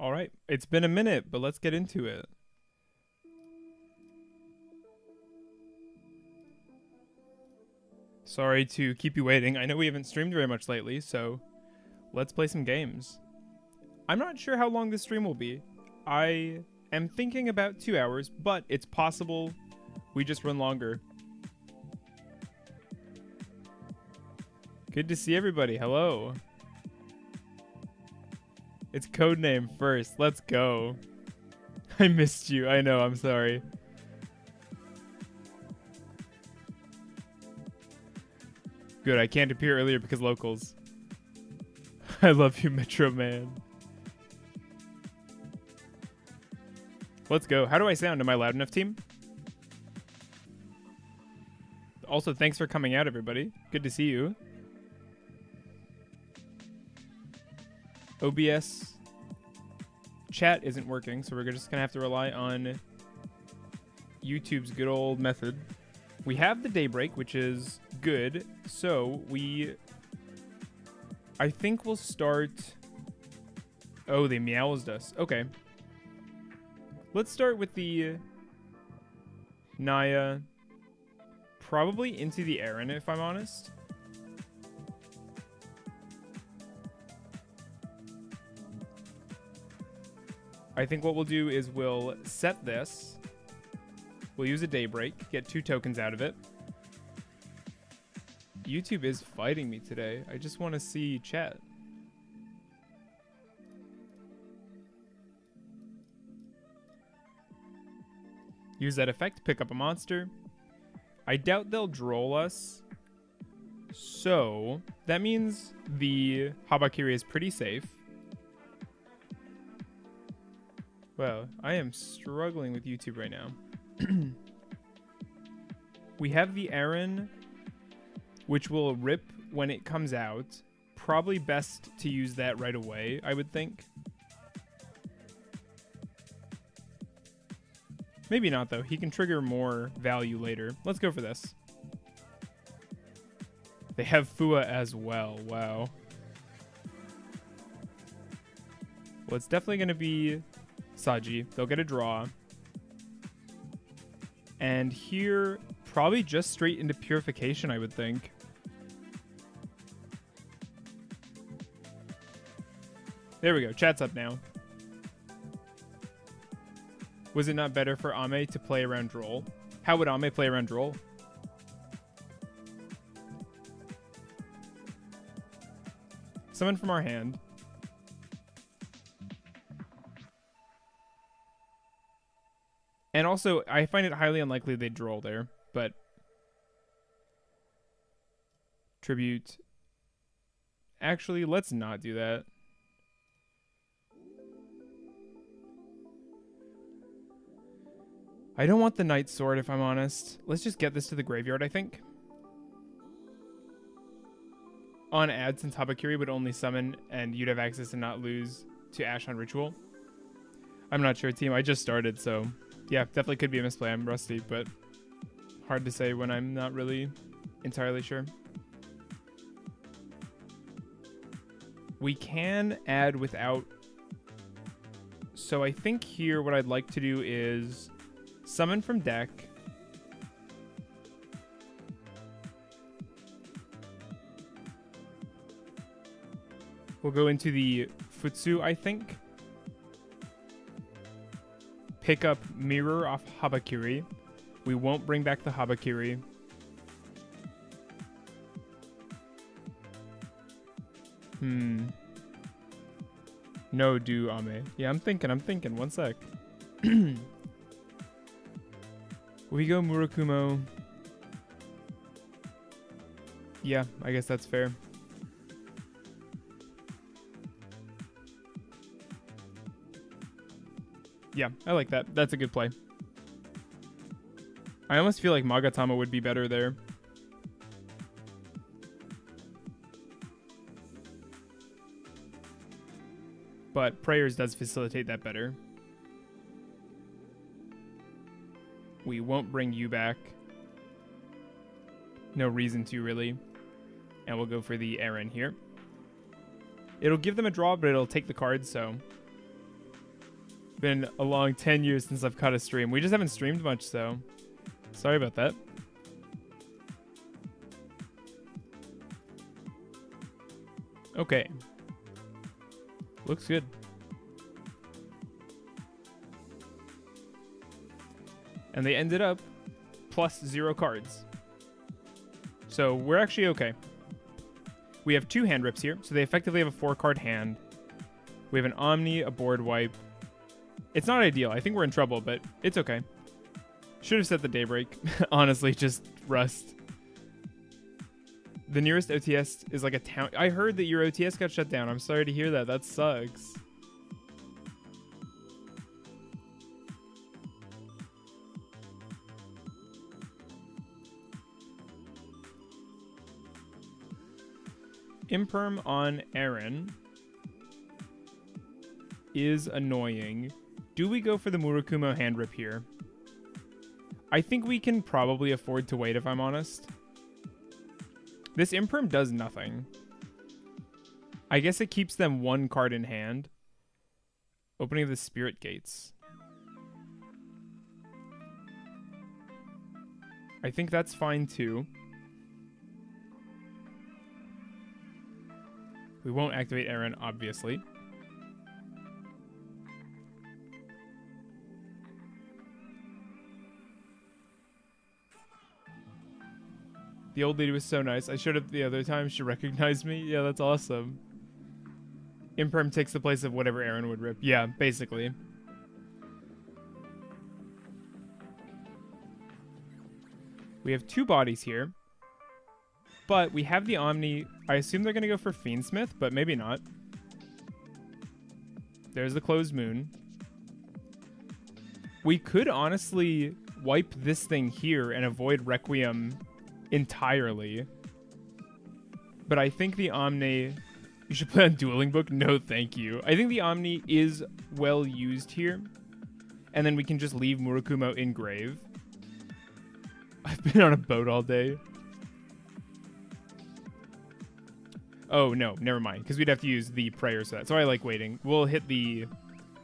All right. It's been a minute, but let's get into it. Sorry to keep you waiting. I know we haven't streamed very much lately, so let's play some games. I'm not sure how long this stream will be. I am thinking about 2 hours, but it's possible we just run longer. Good to see everybody. Hello. It's codename first. Let's go. I missed you. I know. I'm sorry. Good. I can't appear earlier because locals. I love you, Metro Man. Let's go. How do I sound? Am I loud enough, team? Also, thanks for coming out, everybody. Good to see you. OBS chat isn't working, so we're just going to have to rely on YouTube's good old method. We have the daybreak, which is good, so I think we'll start... Oh, they meowsed us. Okay. Let's start with the Naya, probably into the Aaron, if I'm honest. I think what we'll do is we'll set this. We'll use a daybreak, get 2 tokens out of it. YouTube is fighting me today. I just want to see chat. Use that effect, pick up a monster. I doubt they'll droll us. So that means the Habakiri is pretty safe. Wow, I am struggling with YouTube right now. We have the Aaron, which will rip when it comes out. Probably best to use that right away, I would think. Maybe not, though. He can trigger more value later. Let's go for this. They have Fua as well. Wow. Well, it's definitely going to be Saji. They'll get a draw. And here, probably just straight into Purification, I would think. There we go. Chat's up now. Was it not better for Ame to play around Droll? How would Ame play around Droll? Summon from our hand. And also, I find it highly unlikely they'd Droll there, but... Tribute. Actually, let's not do that. I don't want the Knight Sword, if I'm honest. Let's just get this to the graveyard, I think. On ad, since Habakiri would only summon, and you'd have access and not lose to Ash on Ritual. I'm not sure, team. I just started, so... Yeah, definitely could be a misplay. I'm rusty, but... Hard to say when I'm not really entirely sure. We can add without... So I think here what I'd like to do is... Summon from deck. We'll go into the Futsu, I think. Pick up Mirror off Habakiri. We won't bring back the Habakiri. No, do Ame. Yeah, I'm thinking. 1 sec. We go Murakumo. Yeah, I guess that's fair. Yeah, I like that. That's a good play. I almost feel like Magatama would be better there. But Prayers does facilitate that better. We won't bring you back. No reason to, really. And we'll go for the Aaron here. It'll give them a draw, but it'll take the card, so... Been a long 10 years since I've caught a stream. We just haven't streamed much, so sorry about that. Okay. Looks good. And they ended up plus 0 cards. So we're actually okay. We have 2 hand rips here, so they effectively have a 4-card hand. We have an Omni, a board wipe. It's not ideal. I think we're in trouble, but it's okay. Should have set the daybreak. Honestly, just rust. The nearest OTS is like a town. I heard that your OTS got shut down. I'm sorry to hear that. That sucks. Imperm on Aaron is annoying. Do we go for the Murakumo hand rip here? I think we can probably afford to wait, if I'm honest. This Imperm does nothing. I guess it keeps them 1 card in hand. Opening of the Spirit Gates. I think that's fine too. We won't activate Aaron, obviously. The old lady was so nice. I showed up the other time. She recognized me. Yeah, that's awesome. Imperm takes the place of whatever Aaron would rip. Yeah, basically. We have 2 bodies here. But we have the Omni. I assume they're going to go for Fiendsmith, but maybe not. There's the Closed Moon. We could honestly wipe this thing here and avoid Requiem entirely. But I think the Omni... You should play on Dueling Book? No, thank you. I think the Omni is well used here. And then we can just leave Murakumo in grave. I've been on a boat all day. Oh, no, never mind. Because we'd have to use the prayers for that. So I like waiting. We'll hit the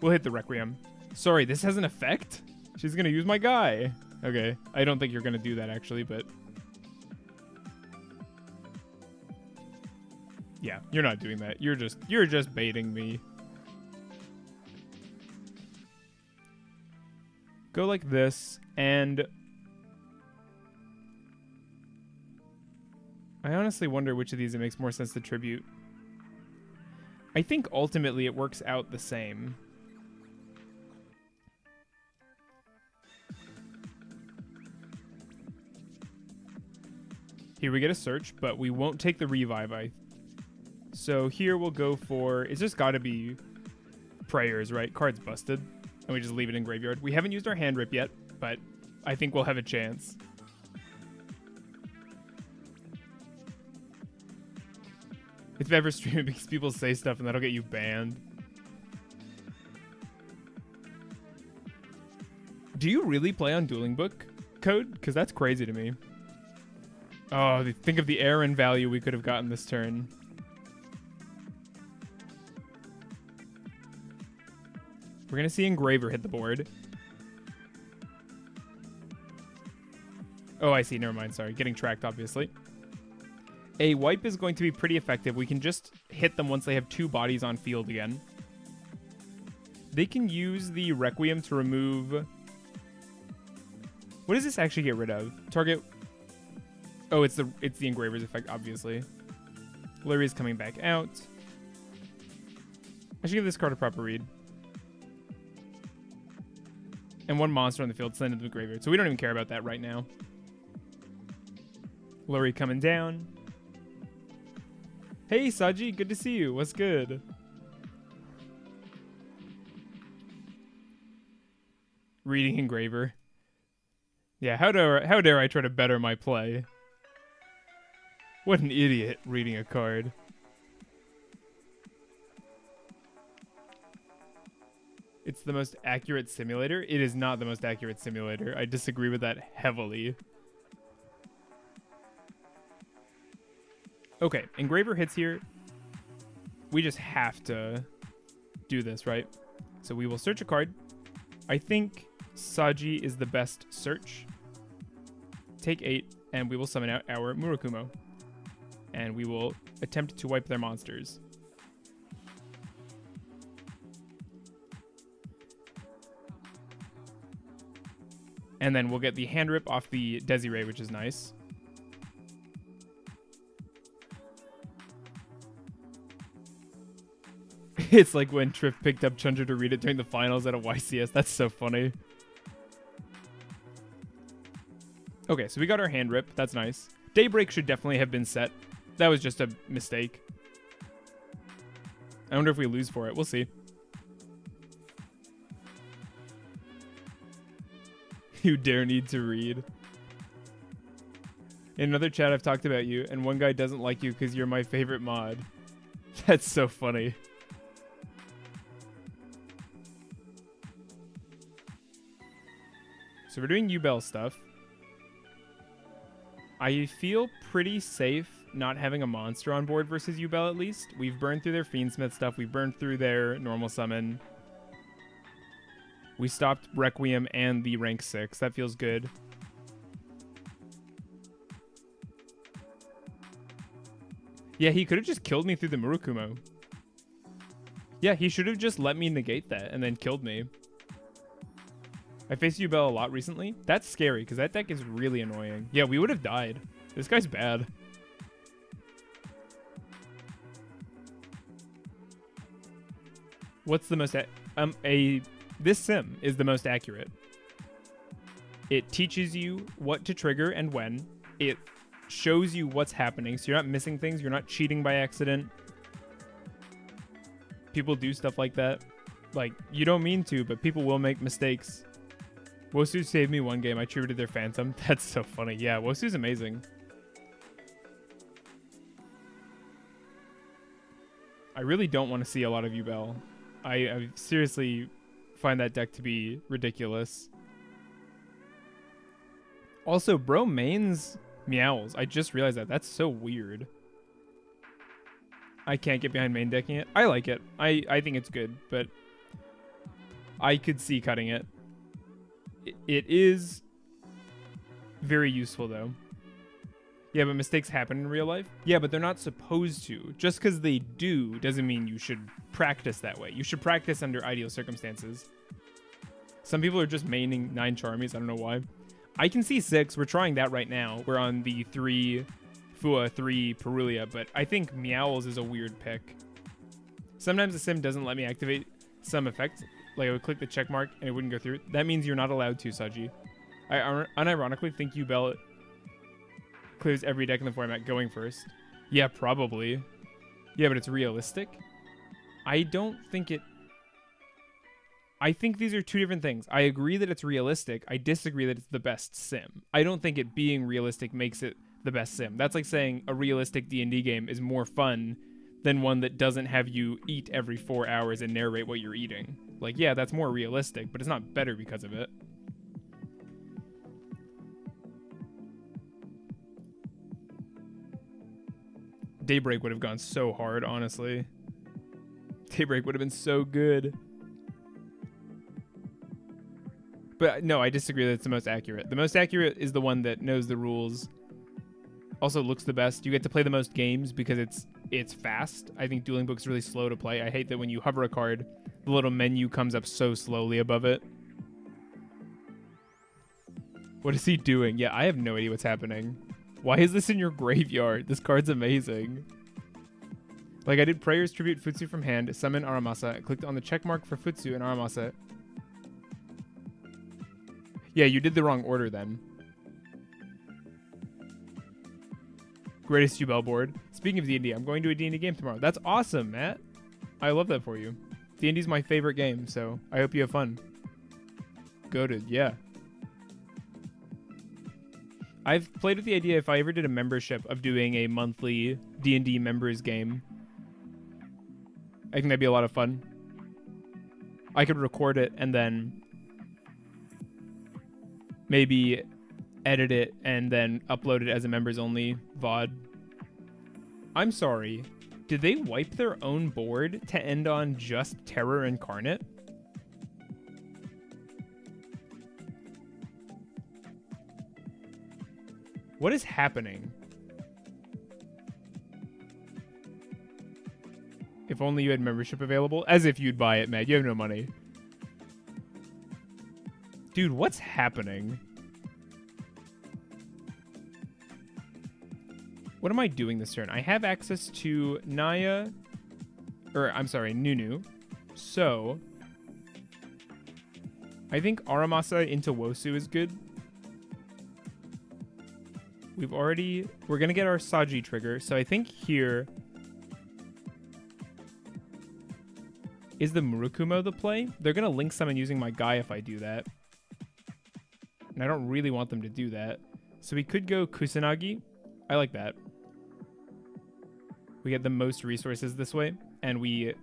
Requiem. Sorry, this has an effect? She's going to use my guy. Okay. I don't think you're going to do that, actually, but... Yeah, you're not doing that. You're just baiting me. Go like this, and... I honestly wonder which of these it makes more sense to tribute. I think ultimately it works out the same. Here we get a search, but we won't take the revive. So here we'll go for... It's just got to be prayers, right? Card's busted. And we just leave it in graveyard. We haven't used our hand rip yet, but I think we'll have a chance. If ever streaming because people say stuff and that'll get you banned. Do you really play on Dueling Book code? Because that's crazy to me. Oh, think of the Aaron value we could have gotten this turn. We're going to see Engraver hit the board. Oh, I see. Never mind. Sorry. Getting tracked, obviously. A wipe is going to be pretty effective. We can just hit them once they have 2 bodies on field again. They can use the Requiem to remove... What does this actually get rid of? Target... Oh, it's the Engraver's effect, obviously. Larry is coming back out. I should give this card a proper read. And 1 monster on the field, send it to the graveyard. So we don't even care about that right now. Larry coming down. Hey, Saji, good to see you. What's good? Reading Engraver. Yeah, how dare I try to better my play? What an idiot reading a card. It's the most accurate simulator. It is not the most accurate simulator. I disagree with that heavily. Okay, Engraver hits here. We just have to do this, right? So we will search a card. I think Saji is the best search. Take 8, and we will summon out our Murakumo. And we will attempt to wipe their monsters. And then we'll get the hand rip off the Desiree, which is nice. It's like when Triff picked up Chunder to read it during the finals at a YCS. That's so funny. Okay, so we got our hand rip. That's nice. Daybreak should definitely have been set. That was just a mistake. I wonder if we lose for it. We'll see. You dare need to read. In another chat, I've talked about you, and one guy doesn't like you because you're my favorite mod. That's so funny. So we're doing Yubel stuff. I feel pretty safe not having a monster on board versus Yubel at least. We've burned through their Fiendsmith stuff. We've burned through their normal summon. We stopped Requiem and the rank 6. That feels good. Yeah, he could have just killed me through the Murakumo. Yeah, he should have just let me negate that and then killed me. I faced Yubel a lot recently. That's scary because that deck is really annoying. Yeah, we would have died. This guy's bad. What's the most... This sim is the most accurate. It teaches you what to trigger and when. It shows you what's happening, so you're not missing things. You're not cheating by accident. People do stuff like that. Like, you don't mean to, but people will make mistakes. Wosu saved me one game. I tributed their Phantom. That's so funny. Yeah, Wosu's amazing. I really don't want to see a lot of Yubel. I seriously find that deck to be ridiculous. Also, bro mains Meowls. I just realized that. That's so weird. I can't get behind main decking it. I like it. I think it's good, but I could see cutting it. It is very useful, though. Yeah, but mistakes happen in real life. Yeah, but they're not supposed to. Just because they do doesn't mean you should practice that way. You should practice under ideal circumstances. Some people are just maining 9 Charmies. I don't know why. I can see 6. We're trying that right now. We're on the 3 Fua, 3 Perulia, but I think Meowls is a weird pick. Sometimes the sim doesn't let me activate some effect. Like, I would click the check mark and it wouldn't go through. That means you're not allowed to, Saji. I unironically think Yubel clears every deck in the format going first. Yeah, probably. Yeah, but it's realistic. I don't think it... I think these are two different things. I agree that it's realistic. I disagree that it's the best sim. I don't think it being realistic makes it the best sim. That's like saying a realistic D&D game is more fun than one that doesn't have you eat every 4 hours and narrate what you're eating. Like, yeah, that's more realistic, but it's not better because of it. Daybreak would have gone so hard, honestly. Daybreak would have been so good. But no, I disagree that it's the most accurate. The most accurate is the one that knows the rules. Also looks the best. You get to play the most games because it's fast. I think Dueling Book's really slow to play. I hate that when you hover a card, the little menu comes up so slowly above it. What is he doing? Yeah, I have no idea what's happening. Why is this in your graveyard? This card's amazing. Like, I did Prayers Tribute Futsu from hand, summon Aramasa, clicked on the check mark for Futsu and Aramasa. Yeah, you did the wrong order then. Greatest Yubel board. Speaking of D&D, I'm going to a D&D game tomorrow. That's awesome, Matt. I love that for you. D&D's my favorite game, so I hope you have fun. Goated, yeah. I've played with the idea if I ever did a membership of doing a monthly D&D members game. I think that'd be a lot of fun. I could record it and then maybe edit it and then upload it as a members only VOD. I'm sorry. Did they wipe their own board to end on just Terror Incarnate? What is happening? If only you had membership available. As if you'd buy it, man. You have no money. Dude, what's happening? What am I doing this turn? I have access to Naya. Or, I'm sorry, Nunu. So, I think Aramasa into Wosu is good. We're going to get our Saji trigger. So I think here is the Murakumo the play. They're going to link summon using my guy if I do that. And I don't really want them to do that. So we could go Kusanagi. I like that. We get the most resources this way. And we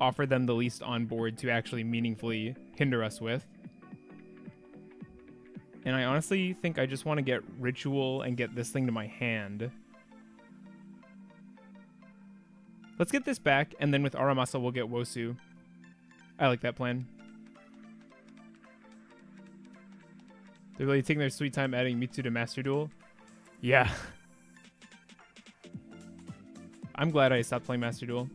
offer them the least on board to actually meaningfully hinder us with. And I honestly think I just want to get Ritual and get this thing to my hand. Let's get this back, and then with Aramasa we'll get Wosu. I like that plan. They're really taking their sweet time adding Mitsu to Master Duel. Yeah. I'm glad I stopped playing Master Duel.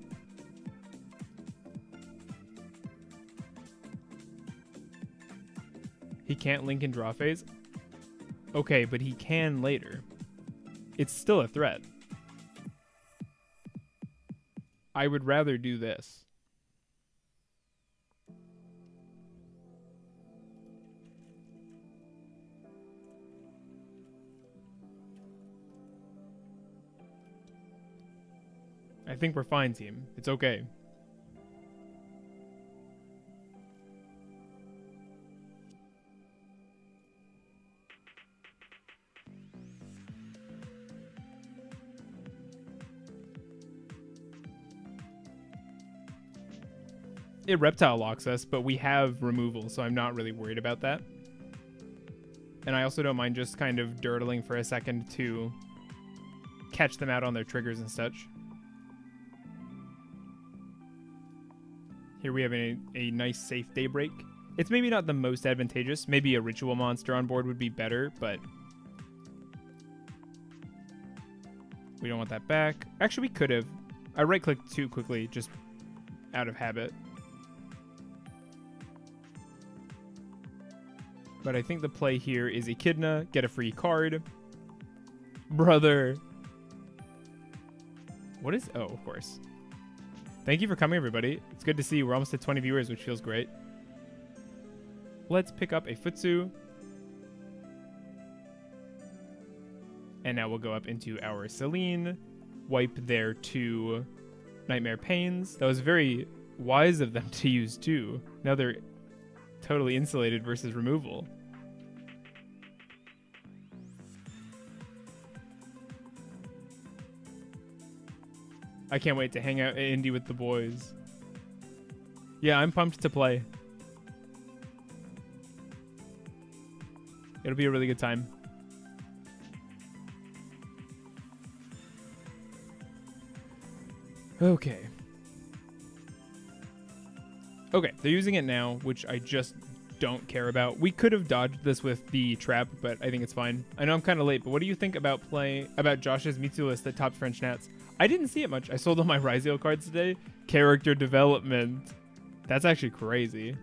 He can't link in draw phase? Okay, but he can later. It's still a threat. I would rather do this. I think we're fine, team. It's okay. It reptile locks us, but we have removal, so I'm not really worried about that. And I also don't mind just kind of dirtling for a second to catch them out on their triggers and such. Here we have a nice safe daybreak. It's maybe not the most advantageous. Maybe a ritual monster on board would be better, but we don't want that back. Actually, we could have. I right-clicked too quickly, just out of habit. But I think the play here is Echidna, get a free card. Brother. What is... Oh, of course. Thank you for coming, everybody. It's good to see you. We're almost at 20 viewers, which feels great. Let's pick up a Futsu. And now we'll go up into our Celine. Wipe their 2 Nightmare Pains. That was very wise of them to use 2. Now they're totally insulated versus removal. I can't wait to hang out at Indy with the boys. Yeah, I'm pumped to play. It'll be a really good time. Okay. Okay, they're using it now, which I just don't care about. We could have dodged this with the trap, but I think it's fine. I know I'm kind of late, but what do you think about Josh's Mitsu list that top French Nats? I didn't see it much. I sold all my Rizio cards today. Character development. That's actually crazy.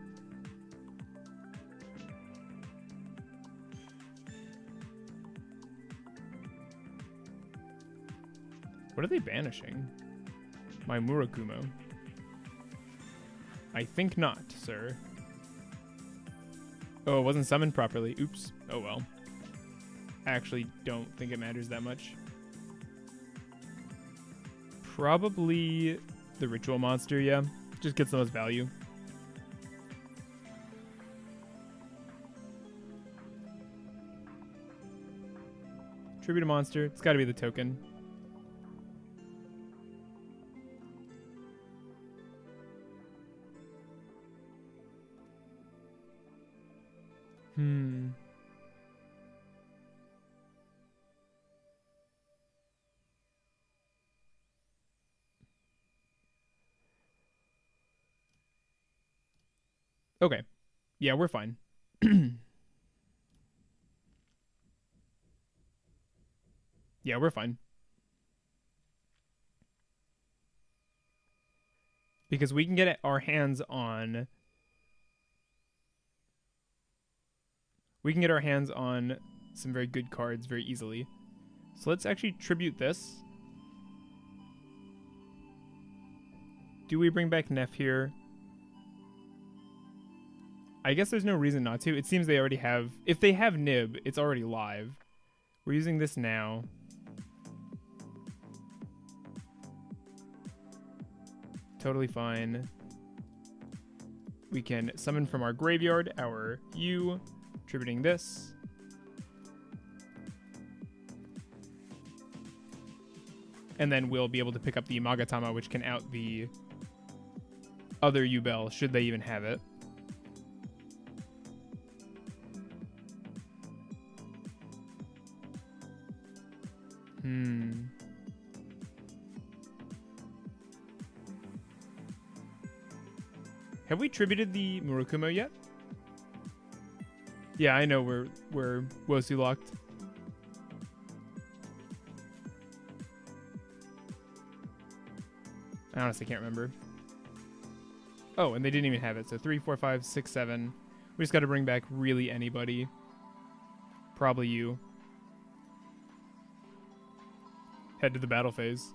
What are they banishing? My Murakumo. I think not, sir. Oh, it wasn't summoned properly. Oops. Oh well. I actually don't think it matters that much. Probably the ritual monster, yeah. Just gets the most value. Tribute a monster. It's got to be the token. Okay. Yeah, we're fine. Yeah, we're fine. Because we can get our hands on... We can get our hands on some very good cards very easily. So let's actually tribute this. Do we bring back Neff here? I guess there's no reason not to. It seems they already have... If they have Nib, it's already live. We're using this now. Totally fine. We can summon from our graveyard our U, tributing this. And then we'll be able to pick up the Magatama, which can out the other U-Bell, should they even have it. Have we tributed the Murakumo yet? Yeah, I know we're Wosu locked. I honestly can't remember. Oh, and they didn't even have it. So 3, 4, 5, 6, 7. We just got to bring back really anybody. Probably you. Head to the battle phase.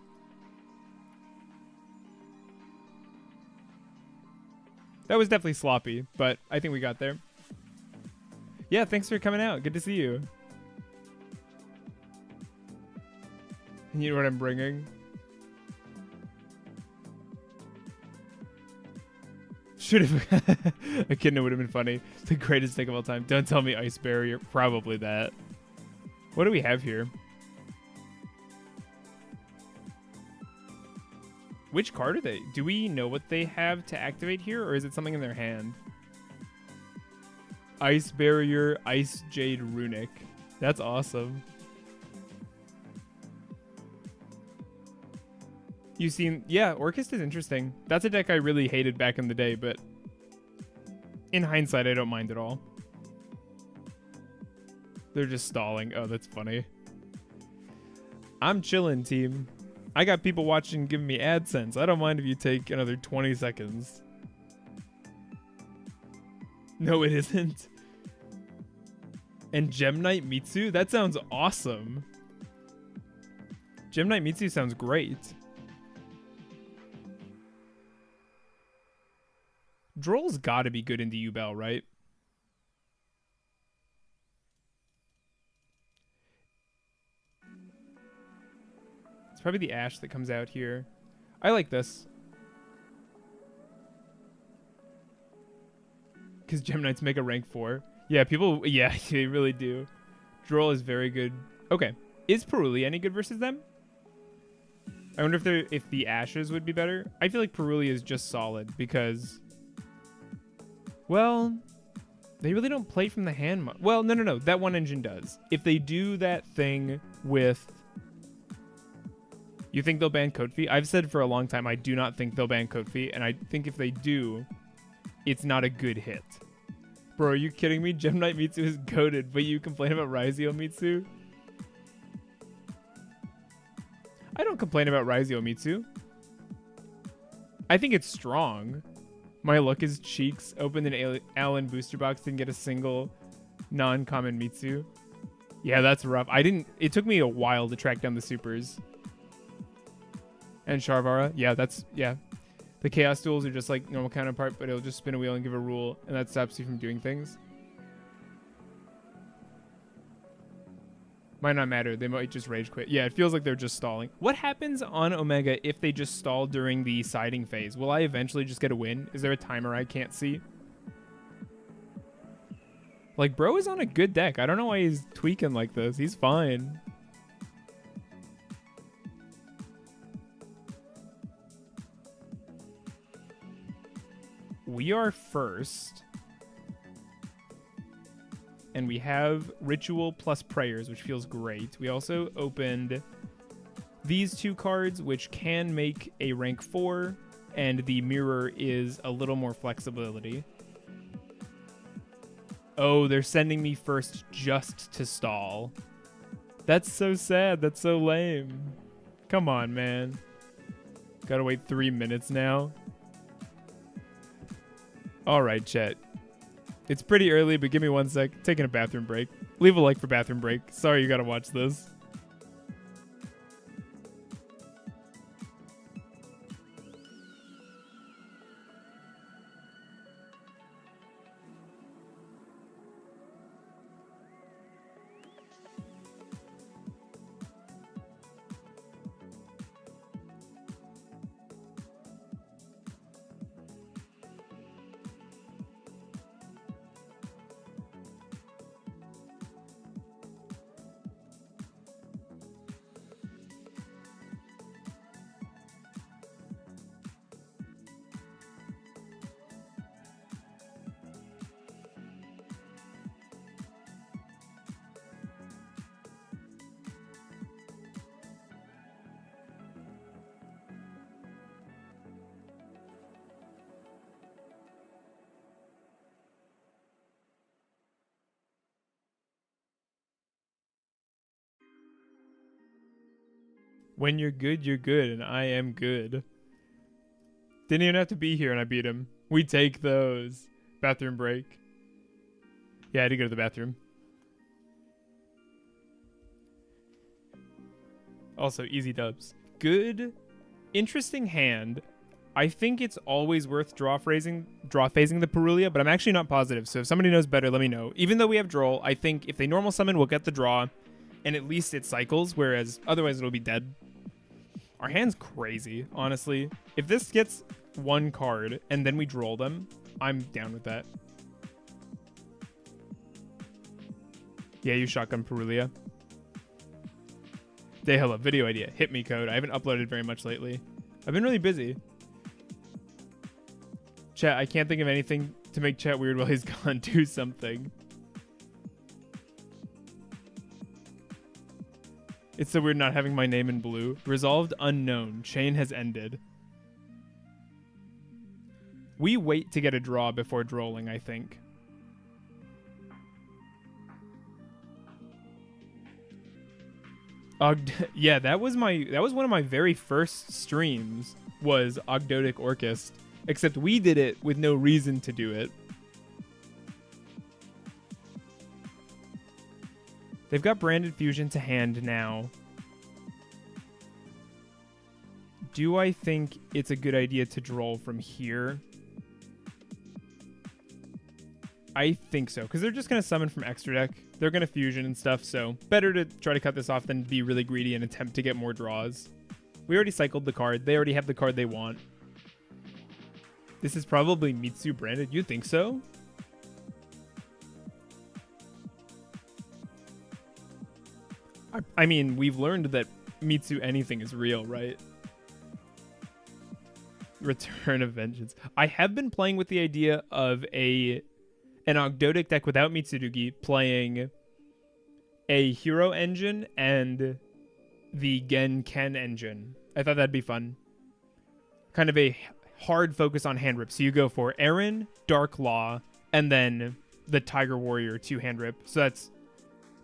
That was definitely sloppy, but I think we got there. Yeah, thanks for coming out. Good to see you. And you know what I'm bringing? Should have. Echidna would have been funny. The greatest deck of all time. Don't tell me Ice Barrier. Probably that. What do we have here? Which card are they? Do we know what they have to activate here, or is it something in their hand? Ice Barrier, Ice Jade Runic. That's awesome. You've seen... Yeah, Orchist is interesting. That's a deck I really hated back in the day, but in hindsight, I don't mind at all. They're just stalling. Oh, that's funny. I'm chilling, team. I got people watching giving me AdSense. I don't mind if you take another 20 seconds. No, it isn't. And Gem Knight Mitsu? That sounds awesome. Gem Knight Mitsu sounds great. Droll's gotta be good into U-Bell, right? It's probably the Ash that comes out here. I like this. Because Gem Knights make a rank 4. Yeah, people... Yeah, they really do. Droll is very good. Okay. Is Peruli any good versus them? I wonder if the Ashes would be better. I feel like Peruli is just solid because... Well... They really don't play from the hand... Well, no. That one engine does. If they do that thing with... You think they'll ban Kofi? I've said for a long time I do not think they'll ban Kofi, and I think if they do, it's not a good hit. Bro, are you kidding me? Gem Knight Mitsu is goated, but you complain about Raizio Mitsu? I don't complain about Raizio Mitsu. I think it's strong. My luck is cheeks. Opened an Allen booster box, didn't get a single non-common Mitsu. Yeah, that's rough. It took me a while to track down the supers. And Sharvara, yeah. The Chaos Duels are just like normal counterpart, but it'll just spin a wheel and give a rule, and that stops you from doing things. Might not matter. They might just rage quit. Yeah, it feels like they're just stalling. What happens on Omega if they just stall during the siding phase? Will I eventually just get a win? Is there a timer I can't see? Like, bro is on a good deck. I don't know why he's tweaking like this. He's fine. We are first. And we have Ritual plus Prayers, which feels great. We also opened these two cards, which can make a rank 4. And the Mirror is a little more flexibility. Oh, they're sending me first just to stall. That's so sad. That's so lame. Come on, man. Gotta wait 3 minutes now. All right, chat. It's pretty early, but give me 1 sec. Taking a bathroom break. Leave a like for bathroom break. Sorry you gotta watch this. When you're good, and I am good. Didn't even have to be here and I beat him. We take those. Bathroom break. Yeah, I had to go to the bathroom. Also, easy dubs. Good. Interesting hand. I think it's always worth draw phasing the Purulia, but I'm actually not positive. So if somebody knows better, let me know. Even though we have Droll, I think if they normal summon, we'll get the draw. And at least it cycles, whereas otherwise it'll be dead. Our hand's crazy, honestly. If this gets 1 card and then we Droll them, I'm down with that. Yeah, you shotgun Purulia. Day hello, video idea. Hit me code. I haven't uploaded very much lately. I've been really busy. Chat, I can't think of anything to make chat weird while he's gone. Do something. It's so weird not having my name in blue. Resolved unknown. Chain has ended. We wait to get a draw before drolling, I think. Yeah, that was one of my very first streams, was Ogdoadic Orchest. Except we did it with no reason to do it. They've got Branded Fusion to hand now. Do I think it's a good idea to droll from here? I think so, because they're just going to summon from extra deck. They're going to fusion and stuff, so better to try to cut this off than be really greedy and attempt to get more draws. We already cycled the card. They already have the card they want. This is probably Mitsu branded. You think so? I mean, we've learned that Mitsu anything is real, right? Return of Vengeance. I have been playing with the idea of an Ogdoadic deck without Mitsurugi playing a hero engine and the Gen-Ken engine. I thought that'd be fun. Kind of a hard focus on hand rip. So you go for Aaron, Dark Law, and then the Tiger Warrior 2 hand rip. So that's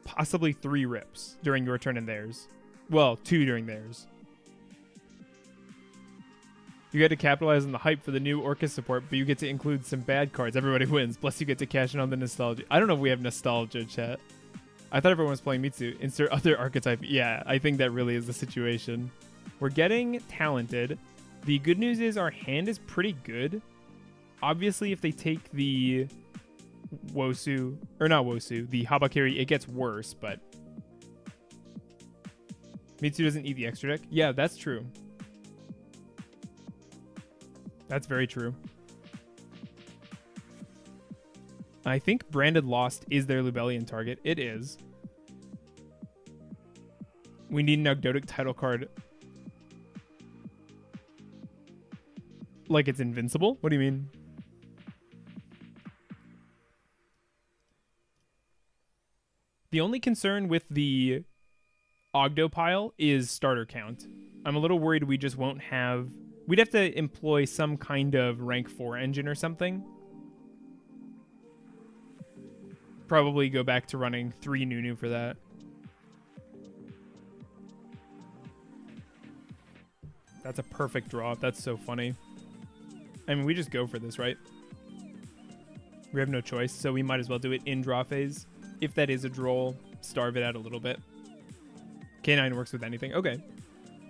possibly 3 rips during your turn and theirs. Well, 2 during theirs. You get to capitalize on the hype for the new Orca support, but you get to include some bad cards. Everybody wins. Plus, you get to cash in on the nostalgia. I don't know if we have nostalgia, chat. I thought everyone was playing Mitsu. Insert other archetype. Yeah, I think that really is the situation. We're getting talented. The good news is our hand is pretty good. Obviously, if they take the Wosu, or not Wosu, the Habakiri, it gets worse, but Mitsu doesn't eat the extra deck. Yeah, that's true. That's very true. I think Branded Lost is their Lubellian target. It is. We need an Ogdoadic title card. Like it's invincible? What do you mean? The only concern with the Ogdo pile is starter count. I'm a little worried we just won't have... We'd have to employ some kind of rank 4 engine or something. Probably go back to running 3 Nunu for that. That's a perfect draw. That's so funny. I mean, we just go for this, right? We have no choice, so we might as well do it in draw phase. If that is a droll, starve it out a little bit. K9 works with anything. Okay.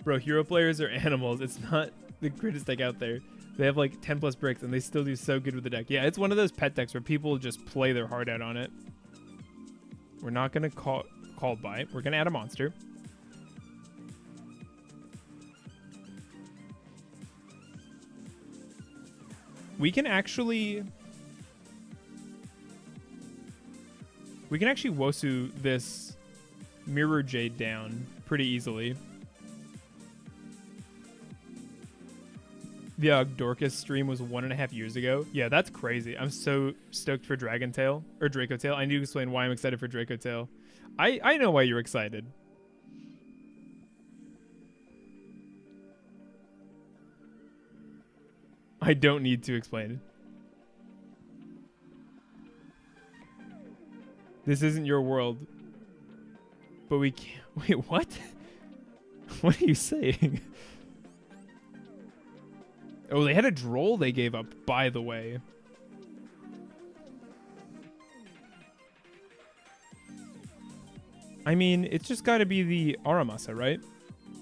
Bro, hero players are animals. It's not the greatest deck out there. They have like 10 plus bricks and they still do so good with the deck. Yeah, it's one of those pet decks where people just play their heart out on it. We're not going to call by. We're going to add a monster. We can actually Wosu this Mirror Jade down pretty easily. The Ogdoadic stream was 1.5 years ago. Yeah, that's crazy. I'm so stoked for Dragon Tail or Draco Tail. I need to explain why I'm excited for Draco Tail. I know why you're excited. I don't need to explain. This isn't your world. But we can't. Wait, what? What are you saying? Oh, they had a droll they gave up, by the way. I mean, it's just got to be the Aramasa, right?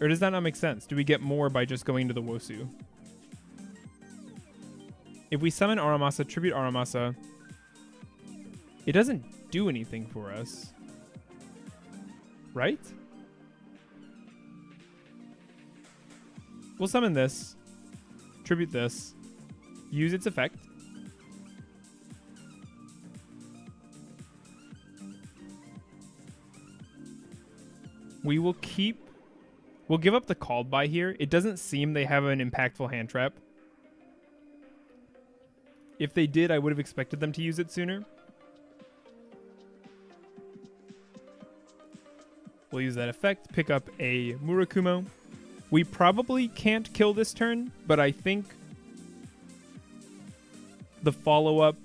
Or does that not make sense? Do we get more by just going to the Wosu? If we summon Aramasa, tribute Aramasa, it doesn't do anything for us. Right? We'll summon this. Tribute this. Use its effect. We will keep... We'll give up the called by here. It doesn't seem they have an impactful hand trap. If they did, I would have expected them to use it sooner. We'll use that effect. Pick up a Murakumo. We probably can't kill this turn, but I think the follow-up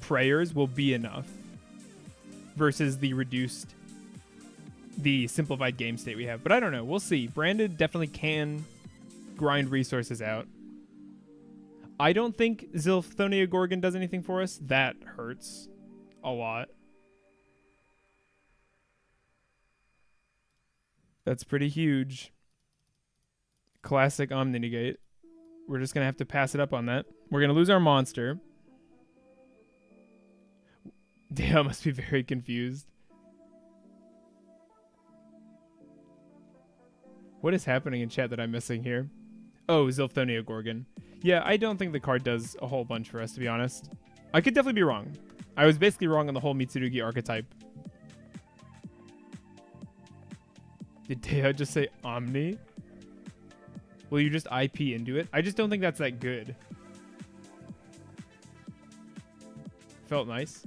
prayers will be enough versus the simplified game state we have. But I don't know. We'll see. Branded definitely can grind resources out. I don't think Zilphonia Gorgon does anything for us. That hurts a lot. That's pretty huge. Classic Omnigate. We're just going to have to pass it up on that. We're going to lose our monster. Damn, must be very confused. What is happening in chat that I'm missing here? Oh, Zilphonia Gorgon. Yeah, I don't think the card does a whole bunch for us, to be honest. I could definitely be wrong. I was basically wrong on the whole Mitsurugi archetype. Did Deo just say Omni? Will you just IP into it? I just don't think that's that good. Felt nice.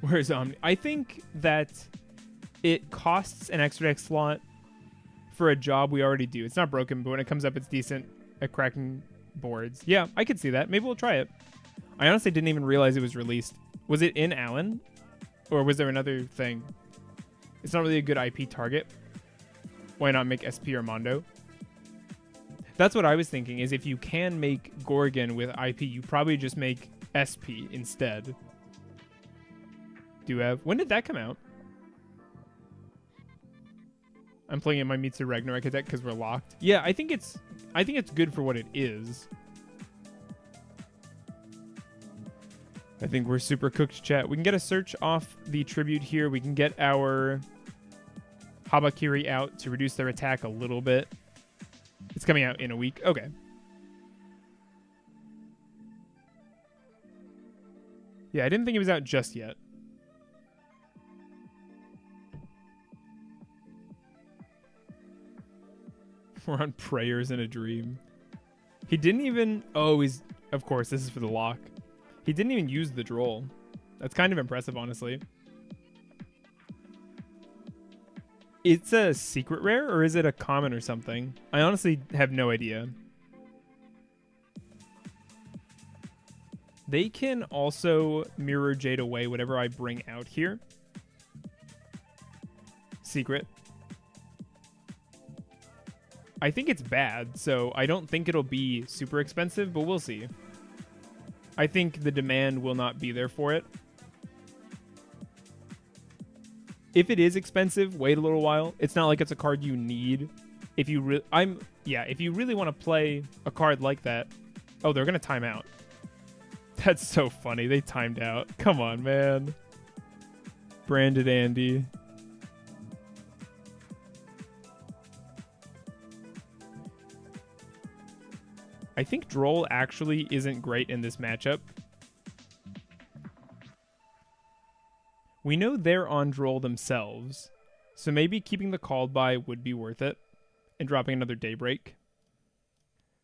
Where's Omni? I think that it costs an extra deck slot for a job we already do. It's not broken, but when it comes up, it's decent at cracking boards. Yeah, I could see that. Maybe we'll try it. I honestly didn't even realize it was released. Was it in Allen? Or was there another thing? It's not really a good IP target. Why not make SP or Mondo? That's what I was thinking, is if you can make Gorgon with IP, you probably just make SP instead. Do you have... When did that come out? I'm playing in my Mitsu Ragnarok deck because we're locked. Yeah, I think it's good for what it is. I think we're super cooked, chat. We can get a search off the tribute here. We can get our Habakiri out to reduce their attack a little bit. It's coming out in a week. Okay. Yeah, I didn't think it was out just yet. We're on prayers in a dream. He didn't even... Oh, he's... Of course, this is for the lock. He didn't even use the droll. That's kind of impressive, honestly. It's a secret rare, or is it a common or something? I honestly have no idea. They can also mirror Jade away whatever I bring out here. secret. I think it's bad, so I don't think it'll be super expensive, but we'll see. I think the demand will not be there for it. If it is expensive, wait a little while. It's not like it's a card you need. If you if you really want to play a card like that. Oh, they're gonna time out. That's so funny. They timed out. Come on, man. Branded Andy. I think Droll actually isn't great in this matchup. We know they're on Droll themselves, so maybe keeping the Called By would be worth it and dropping another Daybreak.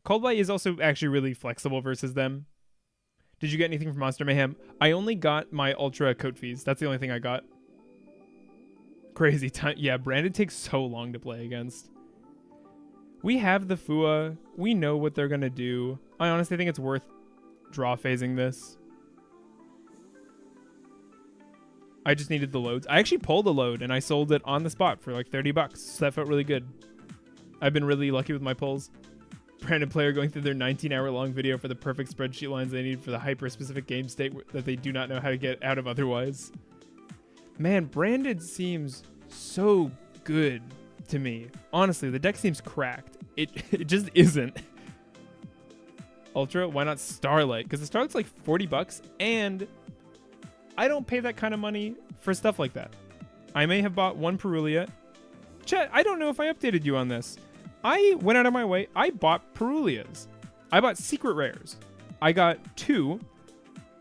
Called By is also actually really flexible versus them. Did you get anything from Monster Mayhem? I only got my Ultra Coat Fees. That's the only thing I got. Crazy time. Yeah, Branded takes so long to play against. We have the Fua. We know what they're going to do. I honestly think it's worth draw phasing this. I just needed the loads. I actually pulled a load and I sold it on the spot for like 30 bucks. So that felt really good. I've been really lucky with my pulls. Branded player going through their 19-hour-long video for the perfect spreadsheet lines they need for the hyper-specific game state that they do not know how to get out of otherwise. Man, Branded seems so good to me. Honestly, the deck seems cracked. It just isn't. Ultra, why not Starlight? Because the Starlight's like 40 bucks, and I don't pay that kind of money for stuff like that. I may have bought one Perulia. Chet, I don't know if I updated you on this. I went out of my way. I bought Perulias. I bought secret rares. I got two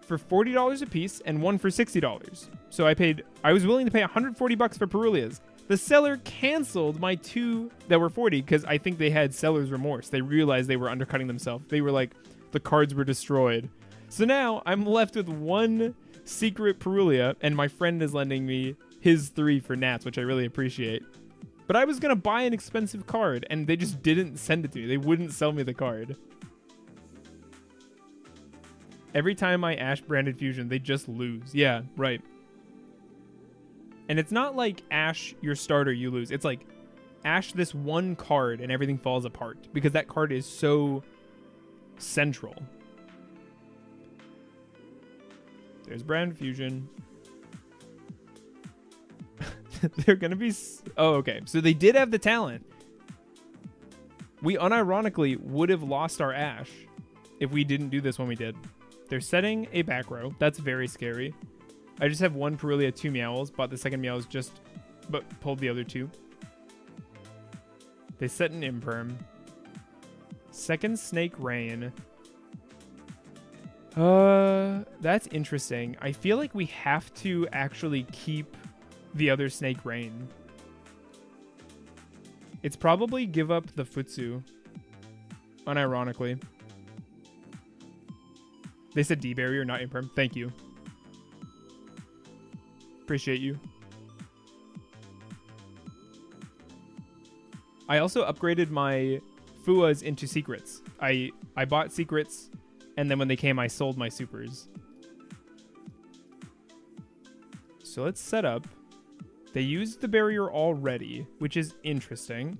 for $40 a piece and one for $60. So I was willing to pay 140 bucks for Perulias. The seller canceled my two that were 40 because I think they had seller's remorse. They realized they were undercutting themselves. They were like, the cards were destroyed. So now I'm left with one secret Perulia, and my friend is lending me his 3 for Nats, which I really appreciate. But I was going to buy an expensive card, and they just didn't send it to me. They wouldn't sell me the card. Every time I Ash Branded Fusion, they just lose. Yeah, right. And it's not like Ash your starter, you lose. It's like Ash this one card and everything falls apart because that card is so central. There's Brand Fusion. They're going to be... Oh, okay. So they did have the talent. We unironically would have lost our Ash if we didn't do this when we did. They're setting a back row. That's very scary. I just have one Perulia, 2 Meowls. Bought the second Meowls but pulled the other 2. They set an Imperm. Second Snake Rain. That's interesting. I feel like we have to actually keep the other Snake Rain. It's probably give up the Futsu. Unironically. They said D-Barrier, not Imperm. Thank you. Appreciate you. I also upgraded my Fuas into secrets. I bought secrets, and then when they came, I sold my supers. So let's set up. They used the barrier already, which is interesting.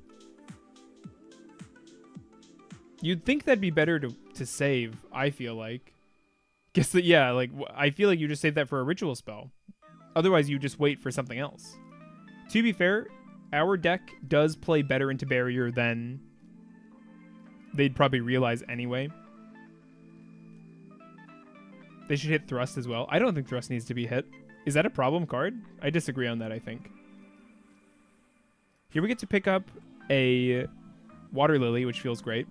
You'd think that'd be better to save, I feel like. Guess that, yeah, like, I feel like you just save that for a ritual spell. Otherwise, you just wait for something else. To be fair, our deck does play better into barrier than they'd probably realize anyway. They should hit Thrust as well. I don't think Thrust needs to be hit. Is that a problem card? I disagree on that, I think. Here we get to pick up a Water Lily, which feels great.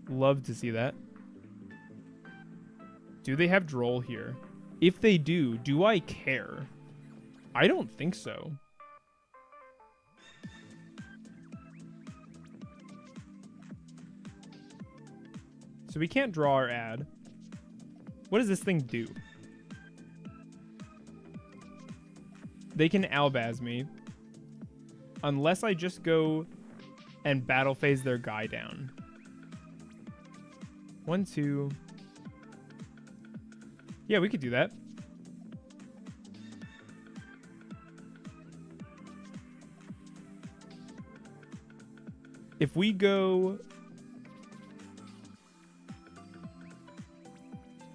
Love to see that. Do they have Droll here? If they do I care? I don't think so. So we can't draw our ad. What does this thing do? They can Albaz me. Unless I just go and battle phase their guy down. 1, 2. Yeah, we could do that. If we go...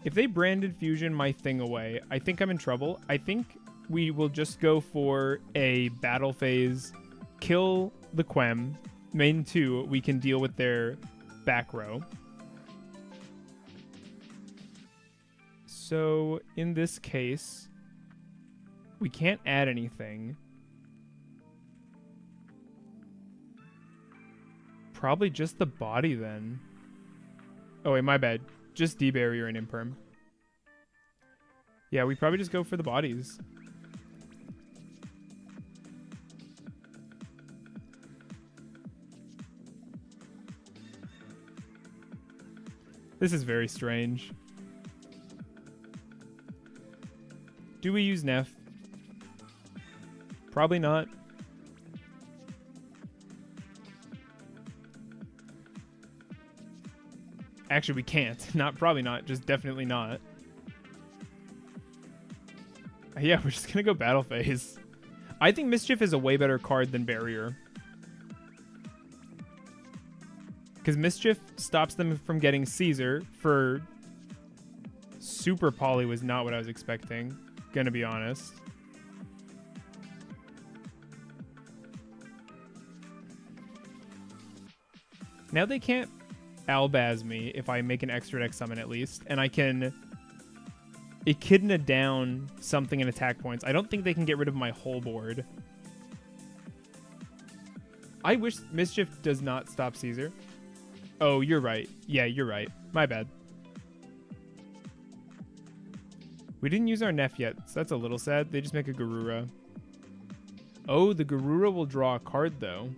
If they branded fusion my thing away, I think I'm in trouble. I think we will just go for a battle phase, kill the Quem. Main 2, we can deal with their back row. So in this case, we can't add anything. Probably just the body then. Oh wait, my bad. Just D-barrier and imperm. Yeah, we probably just go for the bodies. This is very strange. Do we use Neff? Probably not. Actually, we can't. Probably not. Just definitely not. Yeah, we're just gonna go battle phase. I think Mischief is a way better card than Barrier. Because Mischief stops them from getting Caesar for... Super Poly was not what I was expecting. Gonna be honest. Now they can't Albaz me if I make an extra deck summon at least, and I can Echidna down something in attack points. I don't think they can get rid of my whole board. I wish Mischief does not stop Caesar. Oh, you're right. Yeah, you're right. My bad. We didn't use our Neff yet, so that's a little sad. They just make a Garura. Oh, the Garura will draw a card, though.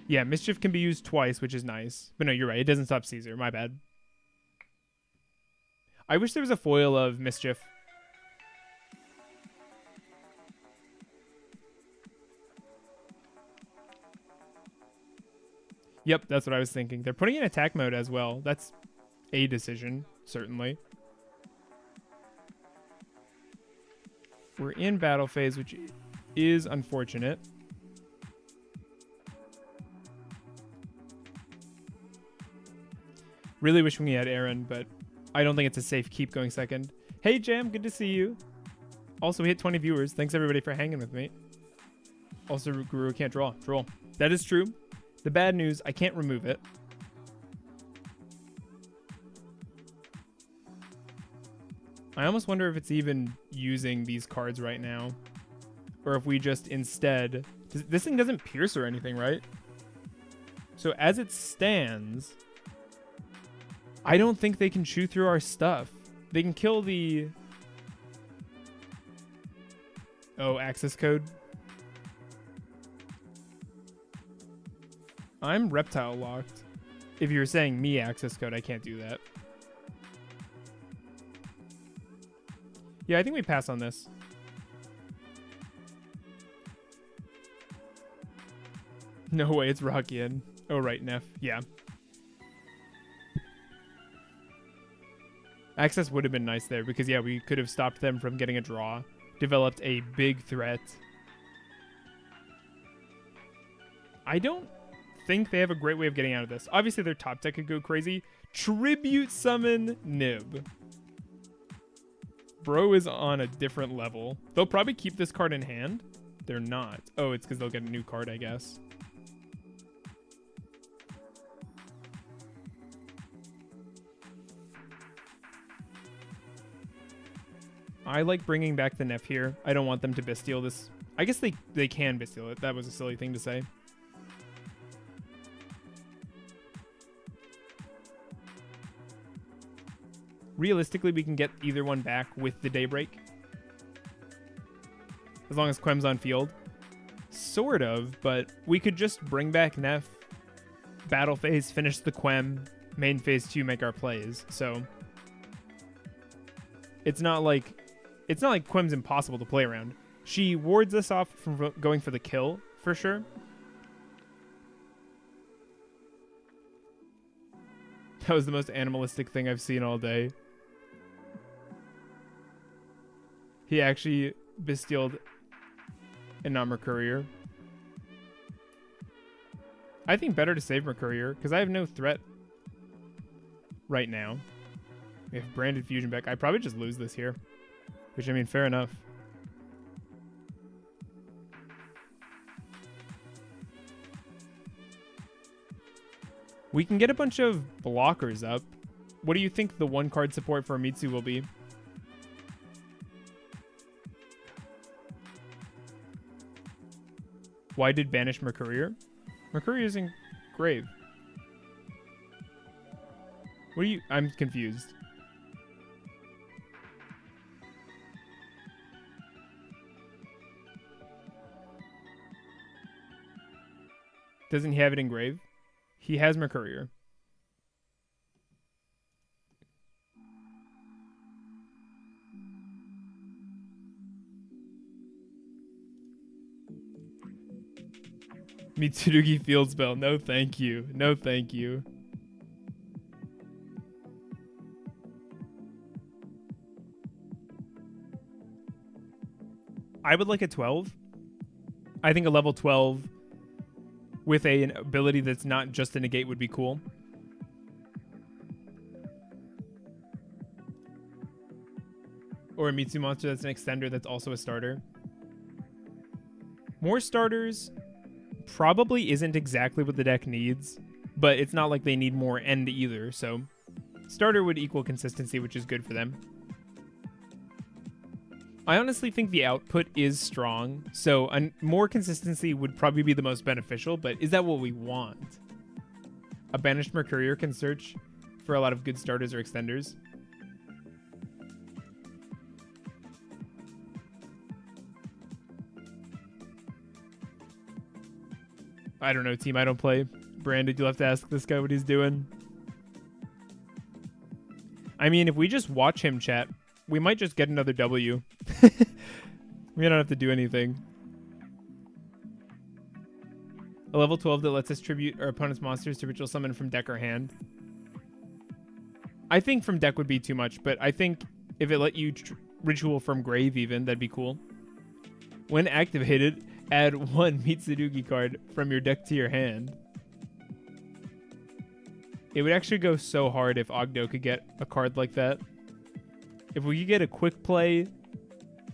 Yeah, Mischief can be used twice, which is nice. But no, you're right. It doesn't stop Caesar. My bad. I wish there was a foil of Mischief. Yep, that's what I was thinking. They're putting in attack mode as well. That's a decision, certainly. We're in battle phase, which is unfortunate. Really wishing we had Aaron, but I don't think it's a safe keep going second. Hey, Jam, good to see you. Also, we hit 20 viewers. Thanks, everybody, for hanging with me. Also, Guru can't draw. Troll. That is true. The bad news, I can't remove it. I almost wonder if it's even using these cards right now. Or if we just instead... This thing doesn't pierce or anything, right? So as it stands... I don't think they can chew through our stuff. They can kill the... Oh, access code. I'm reptile locked. If you're saying me access code, I can't do that. Yeah, I think we pass on this. No way, it's Rockian. Oh, right, Neff. Yeah. Access would have been nice there because, yeah, we could have stopped them from getting a draw. Developed a big threat. I don't think they have a great way of getting out of this. Obviously, their top deck could go crazy. Tribute summon Nib. Bro is on a different level. They'll probably keep this card in hand. They're not. Oh, it's because they'll get a new card, I guess. I like bringing back the Neff here. I don't want them to Bestial this. I guess they can Bestial it. That was a silly thing to say. Realistically, we can get either one back with the Daybreak. As long as Quem's on field. Sort of, but we could just bring back Neff, battle phase, finish the Quem, main phase 2, make our plays. So it's not like Quem's impossible to play around. She wards us off from going for the kill, for sure. That was the most animalistic thing I've seen all day. He actually bestialed and not Mercourier. I think better to save Mercourier because I have no threat right now. If branded fusion back, I probably just lose this here. Which, I mean, fair enough. We can get a bunch of blockers up. What do you think the one card support for Mitsu will be? Why did banish Mercourier? Mercourier is in grave. What are you? I'm confused. Doesn't he have it in grave? He has Mercourier. Mitsurugi field spell. No, thank you. No, thank you. I would like a 12. I think a level 12 with an ability that's not just a negate would be cool. Or a Mitsu monster that's an extender that's also a starter. More starters probably isn't exactly what the deck needs, but it's not like they need more end either, so starter would equal consistency, which is good for them. I honestly think the output is strong, so more consistency would probably be the most beneficial, but is that what we want? A banished Mercourier can search for a lot of good starters or extenders. I don't know, team. I don't play. Brandon, you'll have to ask this guy what he's doing. I mean, if we just watch him chat, we might just get another W. We don't have to do anything. A level 12 that lets us tribute our opponent's monsters to ritual summon from deck or hand. I think from deck would be too much, but I think if it let you ritual from grave even, that'd be cool. When activated, add one Mitsurugi card from your deck to your hand. It would actually go so hard if Ogdo could get a card like that. If we could get a quick play,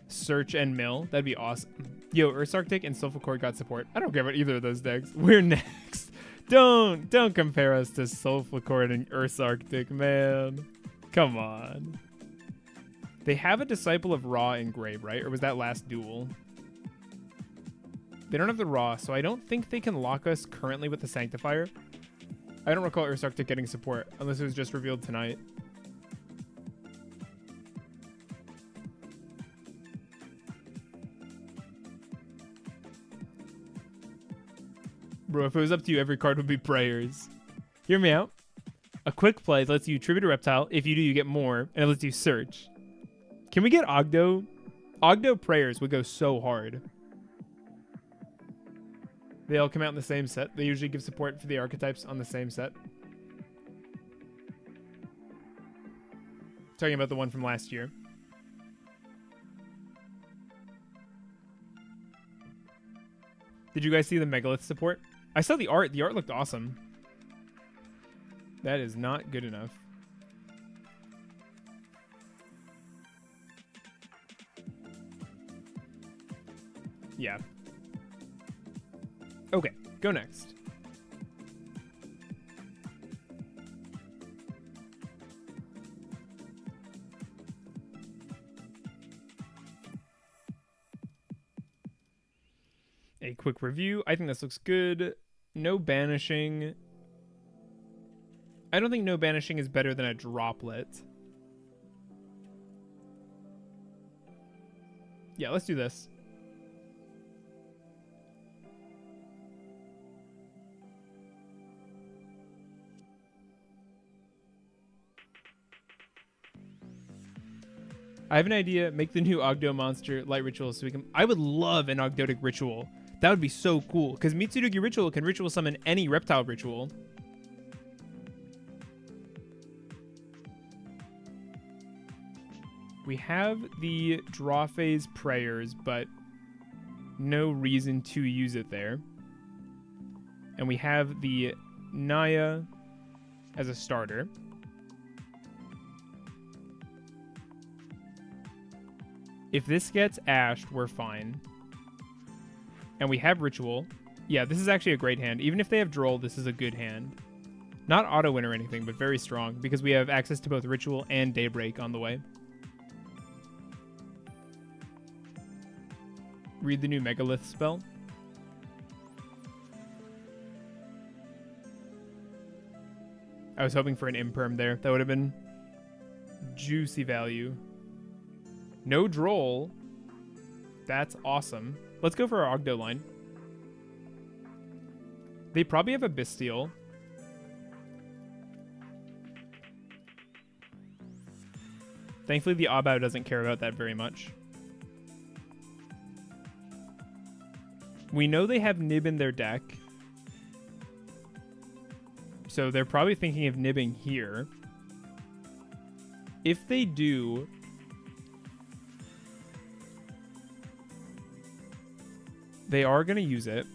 search, and mill, that'd be awesome. Yo, Arctic and Sulfur got support. I don't care about either of those decks. We're next. Don't compare us to Sulfur and Arctic, man. Come on. They have a Disciple of Ra in grave, right? Or was that last duel? They don't have the Raw, so I don't think they can lock us currently with the Sanctifier. I don't recall Arctic getting support, unless it was just revealed tonight. Bro, if it was up to you, every card would be prayers. Hear me out. A quick play lets you tribute a reptile. If you do, you get more, and it lets you search. Can we get Ogdo? Ogdo prayers would go so hard. They all come out in the same set. They usually give support for the archetypes on the same set. Talking about the one from last year. Did you guys see the Megalith support? I saw the art. The art looked awesome. That is not good enough. Yeah. Okay, go next. A quick review. I think this looks good. No banishing. I don't think no banishing is better than a droplet. Yeah, let's do this. I have an idea. Make the new Ogdo monster light ritual so we can... I would love an Ogdoadic ritual. That would be so cool. Because Mitsurugi ritual can ritual summon any reptile ritual. We have the draw phase prayers, but No reason to use it there. And we have the Naya as a starter. If this gets ashed, we're fine. And we have Ritual. Yeah, this is actually a great hand. Even if they have Droll, this is a good hand. Not auto-win or anything, but very strong, because we have access to both Ritual and Daybreak on the way. Read the new Megalith spell. I was hoping for an Imperm there. That would have been juicy value. No Droll. That's awesome. Let's go for our Ogdo line. They probably have a Bestial. Thankfully, the Abao doesn't care about that very much. We know they have Nib in their deck. So they're probably thinking of nibbing here. If they do, they are going to use it.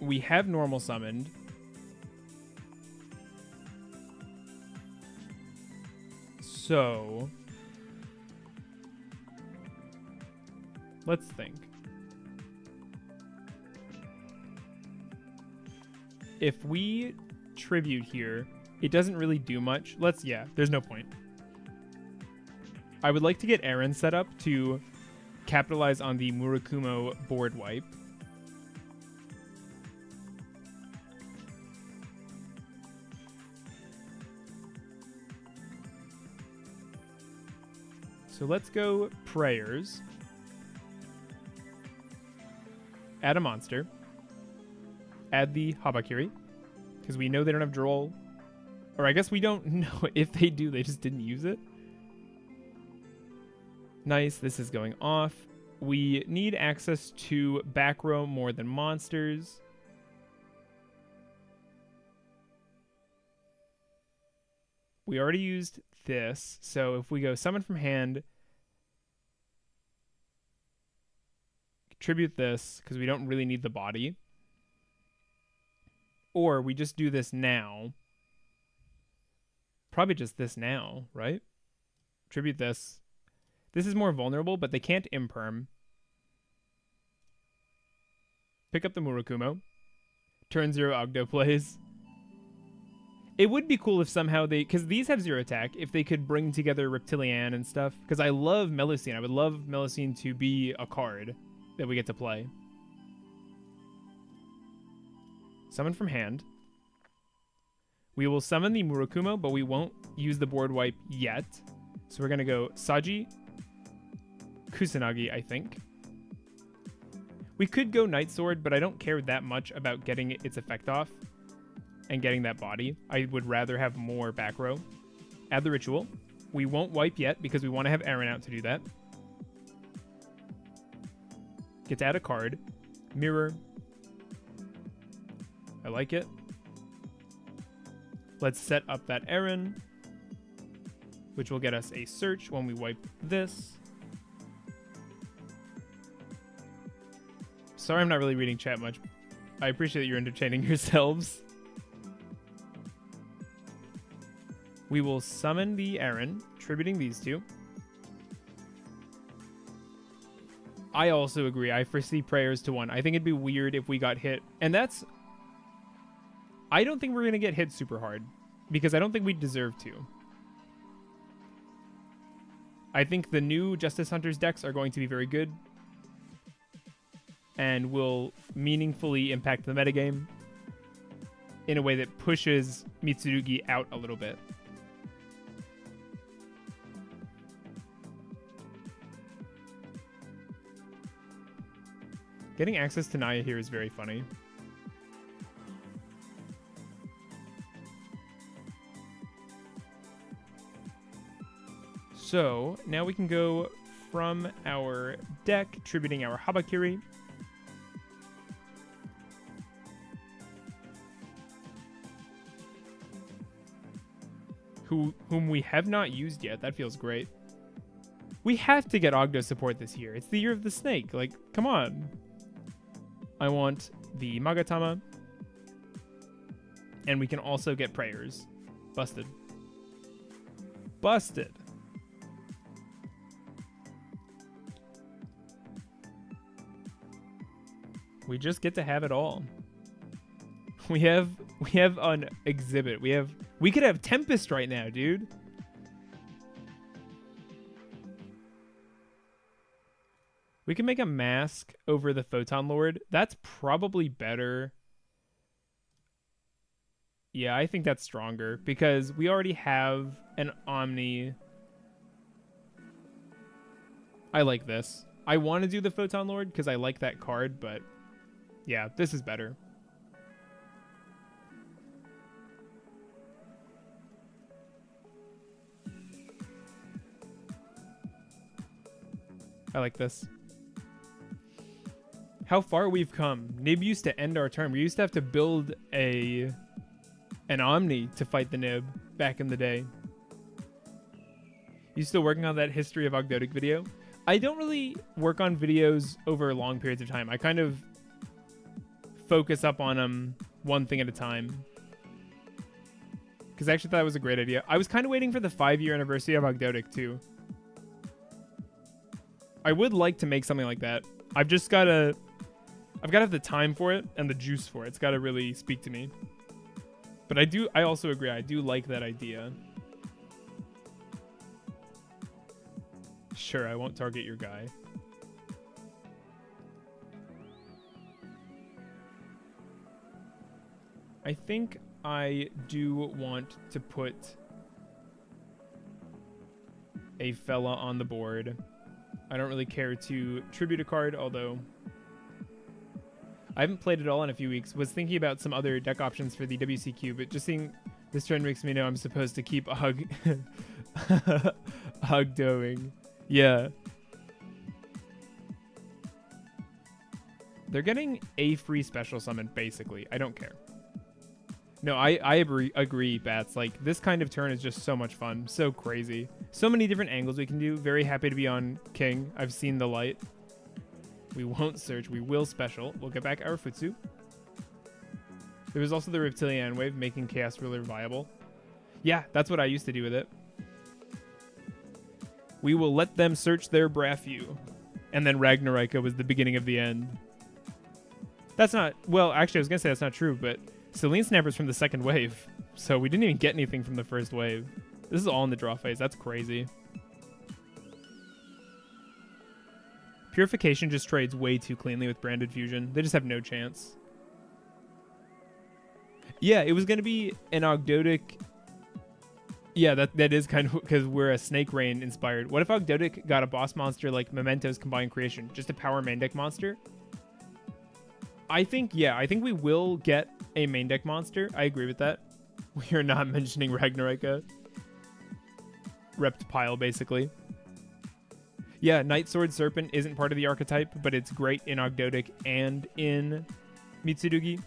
We have normal summoned. So let's think. If we tribute here, it doesn't really do much. Yeah, there's no point. I would like to get Aaron set up to capitalize on the Murakumo board wipe. So let's go Prayers. Add a monster. Add the Habakiri, because we know they don't have Droll. Or I guess we don't know. If they do, they just didn't use it. Nice, this is going off. We need access to back row more than monsters. We already used this, so if we go summon from hand, tribute this, because we don't really need the body. Or we just do this now. Probably just this now, right? Tribute this. This is more vulnerable, but they can't Imperm. Pick up the Murakumo. Turn 0 Ogdo plays. It would be cool if somehow they... Because these have 0 attack. If they could bring together Reptilian and stuff. Because I love Melusine. I would love Melusine to be a card that we get to play. Summon from hand. We will summon the Murakumo, but we won't use the board wipe yet. So we're going to go Saji, Kusanagi, I think. We could go Night Sword, but I don't care that much about getting its effect off and getting that body. I would rather have more back row. Add the Ritual. We won't wipe yet because we want to have Aaron out to do that. Get to add a card. Mirror. I like it. Let's set up that Aaron, which will get us a search when we wipe this. Sorry I'm not really reading chat much. I appreciate that you're entertaining yourselves. We will summon the Aaron, tributing these two. I also agree. I foresee Prayers to 1. I think it'd be weird if we got hit. And that's... I don't think we're going to get hit super hard, because I don't think we deserve to. I think the new Justice Hunters decks are going to be very good and will meaningfully impact the metagame in a way that pushes Mitsurugi out a little bit. Getting access to Naya here is very funny. So now we can go from our deck, tributing our Habakiri. Whom we have not used yet. That feels great. We have to get Ogdo support this year. It's the year of the snake. Like, come on. I want the Magatama. And we can also get prayers. Busted. Busted. We just get to have it all. We have an exhibit. We could have Tempest right now, dude. We can make a mask over the Photon Lord. That's probably better. Yeah, I think that's stronger because we already have an Omni. I like this. I want to do the Photon Lord because I like that card, but yeah, this is better. I like this. How far we've come. Nib used to end our turn. We used to have to build an Omni to fight the Nib back in the day. You still working on that History of Ogdoadic video? I don't really work on videos over long periods of time. I kind of focus up on them one thing at a time. Because I actually thought it was a great idea. I was kind of waiting for the 5-year anniversary of Ogdoadic too. I would like to make something like that. I've got to have the time for it and the juice for it. It's got to really speak to me. But I also agree. I do like that idea. Sure, I won't target your guy. I think I do want to put a fella on the board. I don't really care to tribute a card, although I haven't played it all in a few weeks. Was thinking about some other deck options for the WCQ, but just seeing this trend makes me know I'm supposed to keep Ogdoing. Yeah. They're getting a free special summon, basically. I don't care. No, I agree, Bats. Like, this kind of turn is just so much fun. So crazy. So many different angles we can do. Very happy to be on King. I've seen the light. We won't search. We will special. We'll get back our Futsu. There was also the Reptilian Wave, making Chaos Ruler viable. Yeah, that's what I used to do with it. We will let them search their Brafu. And then Ragnarika was the beginning of the end. That's not... Well, actually, I was going to say that's not true, but... Selene Snapper's from the second wave, so we didn't even get anything from the first wave. This is all in the draw phase. That's crazy. Purification just trades way too cleanly with Branded Fusion. They just have no chance. Yeah, it was going to be an Ogdoadic... Yeah, that is kind of because we're a Snake Rain inspired. What if Ogdoadic got a boss monster like Memento's Combined Creation? Just a power main deck monster? I think we will get a main deck monster. I agree with that. We are not mentioning Ragnarika. Rept pile, basically. Yeah, Night Sword Serpent isn't part of the archetype, but it's great in Ogdoadic and in Mitsurugi.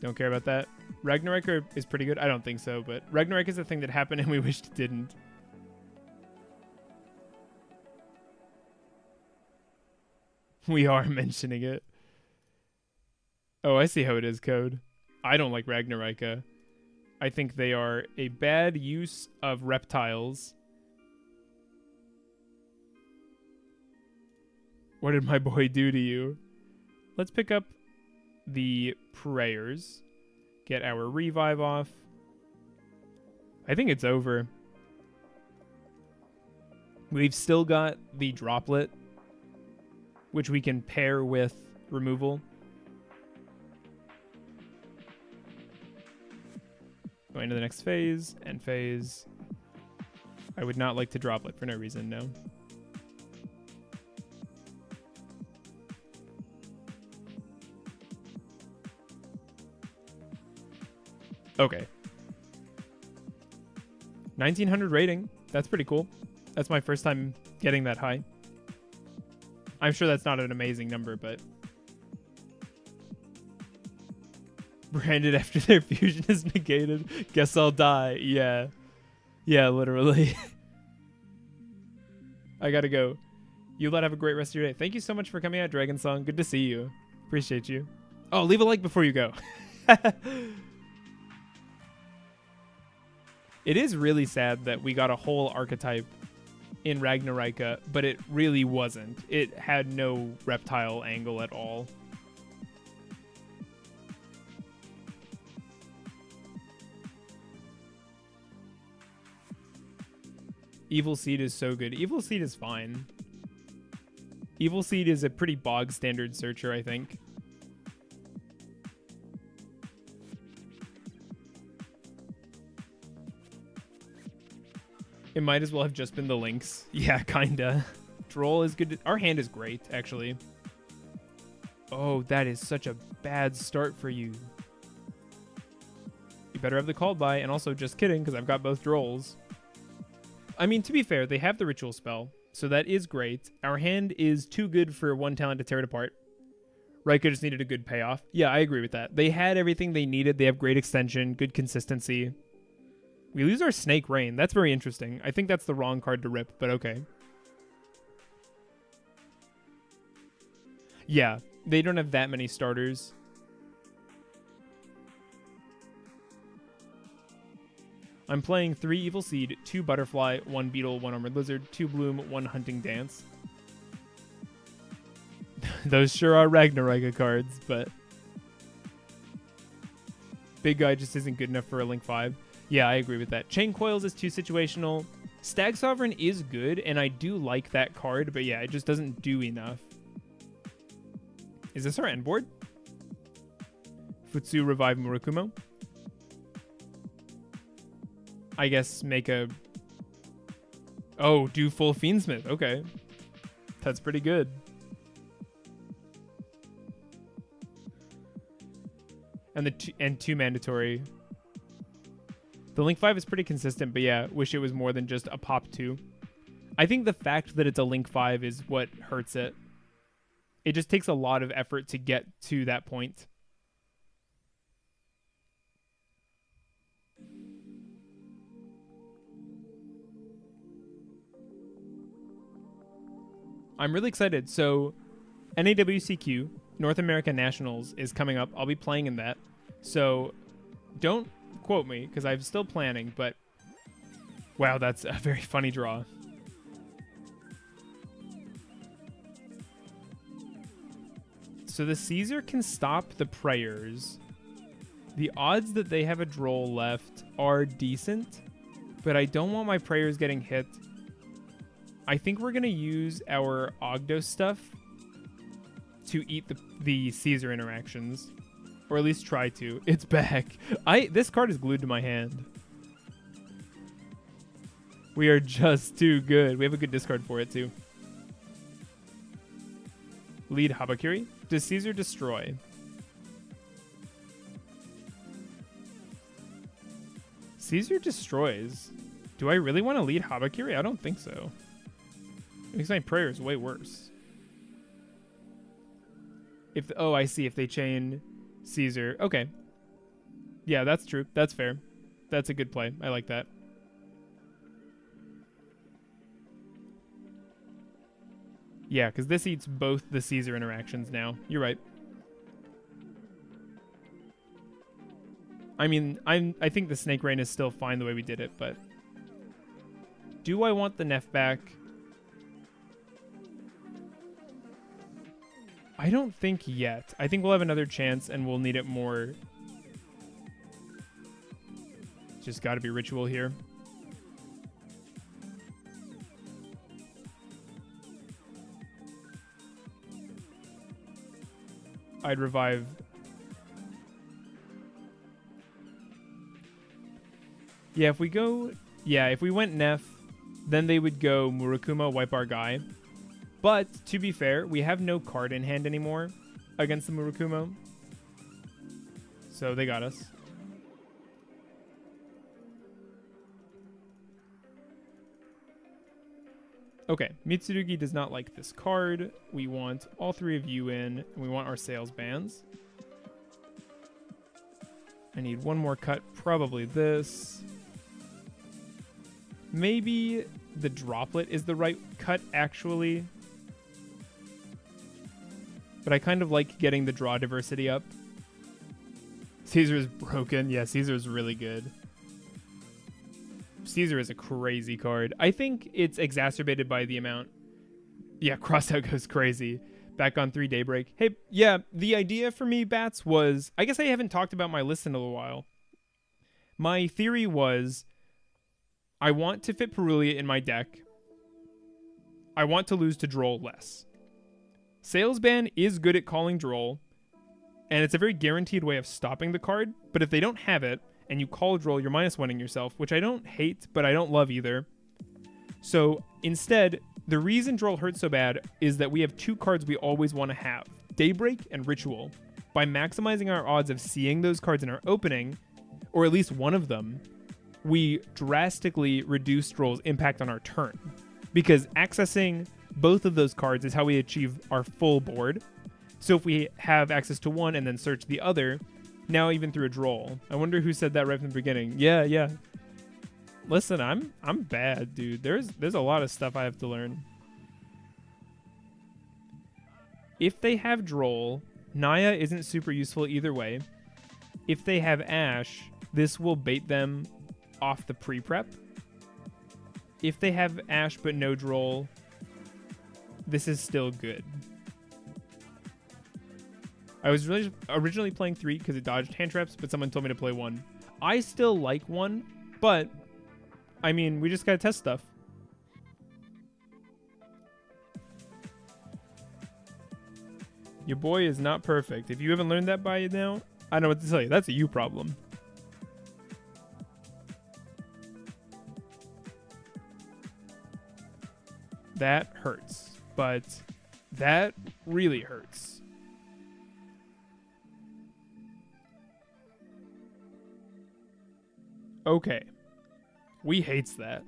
Don't care about that. Ragnarika is pretty good. I don't think so, but Ragnarok is a thing that happened and we wished it didn't. We are mentioning it. Oh, I see how it is, Code. I don't like Ragnarika. I think they are a bad use of reptiles. What did my boy do to you? Let's pick up the prayers. Get our revive off. I think it's over. We've still got the droplet, which we can pair with removal. Going to the next phase, end phase. I would not like to droplet for no reason, no. Okay. 1900 rating. That's pretty cool. That's my first time getting that high. I'm sure that's not an amazing number, but... Branded after their fusion is negated. Guess I'll die. Yeah. Yeah, literally. I gotta go. You let have a great rest of your day. Thank you so much for coming out, Dragon Song. Good to see you. Appreciate you. Oh, leave a like before you go. It is really sad that we got a whole archetype in Ragnarika, but it really wasn't. It had no reptile angle at all. Evil Seed is so good. Evil Seed is fine. Evil Seed is a pretty bog standard searcher, I think. It might as well have just been the links. Yeah, kinda. Droll is good. Our hand is great, actually. Oh, that is such a bad start for you. You better have the called by, and also just kidding, because I've got both Drolls. I mean, to be fair, they have the ritual spell, so that is great. Our hand is too good for one talent to tear it apart. Rika just needed a good payoff. Yeah, I agree with that. They had everything they needed. They have great extension, good consistency. We lose our Snake Rain. That's very interesting. I think that's the wrong card to rip, but okay. Yeah, they don't have that many starters. I'm playing 3 Evil Seed, 2 Butterfly, 1 Beetle, 1 Armored Lizard, 2 Bloom, 1 Hunting Dance. Those sure are Ragnarika cards, but... Big Guy just isn't good enough for a Link 5. Yeah, I agree with that. Chain Coils is too situational. Stag Sovereign is good, and I do like that card, but yeah, it just doesn't do enough. Is this our end board? Futsu Revive Murakumo. I guess make a... Oh, do full Fiendsmith. Okay. That's pretty good. And two mandatory. The Link 5 is pretty consistent, but yeah, wish it was more than just a pop 2. I think the fact that it's a Link 5 is what hurts it. It just takes a lot of effort to get to that point. I'm really excited. So, NAWCQ, North America Nationals, is coming up. I'll be playing in that. So, don't quote me, because I'm still planning, but... Wow, that's a very funny draw. So the Caesar can stop the prayers. The odds that they have a Droll left are decent, but I don't want my prayers getting hit. I think we're going to use our Ogdo stuff to eat the Caesar interactions. Or at least try to. It's back. This card is glued to my hand. We are just too good. We have a good discard for it, too. Lead Habakiri. Does Caesar destroy? Caesar destroys. Do I really want to lead Habakiri? I don't think so. It makes my prayers way worse. Oh, I see. If they chain Caesar. Okay. Yeah, that's true. That's fair. That's a good play. I like that. Yeah, because this eats both the Caesar interactions now. You're right. I mean, I think the Snake Rain is still fine the way we did it, but... Do I want the Neff back? I don't think yet. I think we'll have another chance and we'll need it more. Just gotta be Ritual here. I'd revive. Yeah, if we go... Yeah, if we went Neff, then they would go Murakuma, wipe our guy. But, to be fair, we have no card in hand anymore against the Murakuma. So they got us. Okay, Mitsurugi does not like this card. We want all 3 of you in, and we want our sales bands. I need one more cut, probably this. Maybe the droplet is the right cut, actually. But I kind of like getting the draw diversity up. Caesar is broken. Yeah, Caesar is really good. Caesar is a crazy card. I think it's exacerbated by the amount. Yeah, Crossout goes crazy. Back on 3 Daybreak. Hey, yeah, the idea for me, Bats, was... I guess I haven't talked about my list in a little while. My theory was... I want to fit Perulia in my deck. I want to lose to Droll less. Salesban is good at calling Droll, and it's a very guaranteed way of stopping the card, but if they don't have it, and you call Droll, you're -1ing yourself, which I don't hate, but I don't love either. So, instead, the reason Droll hurts so bad is that we have 2 cards we always want to have, Daybreak and Ritual. By maximizing our odds of seeing those cards in our opening, or at least one of them, we drastically reduce Droll's impact on our turn. Because accessing both of those cards is how we achieve our full board. So if we have access to one and then search the other, now even through a Droll. I wonder who said that right from the beginning. Yeah. Listen, I'm bad, dude. There's a lot of stuff I have to learn. If they have Droll, Naya isn't super useful either way. If they have Ash, this will bait them off the pre-prep. If they have Ash but no Droll, this is still good. I was originally playing 3 because it dodged hand traps, but someone told me to play 1. I still like 1, but I mean, we just gotta test stuff. Your boy is not perfect. If you haven't learned that by now, I don't know what to tell you. That's a you problem. That hurts, but that really hurts. Okay. We hates that.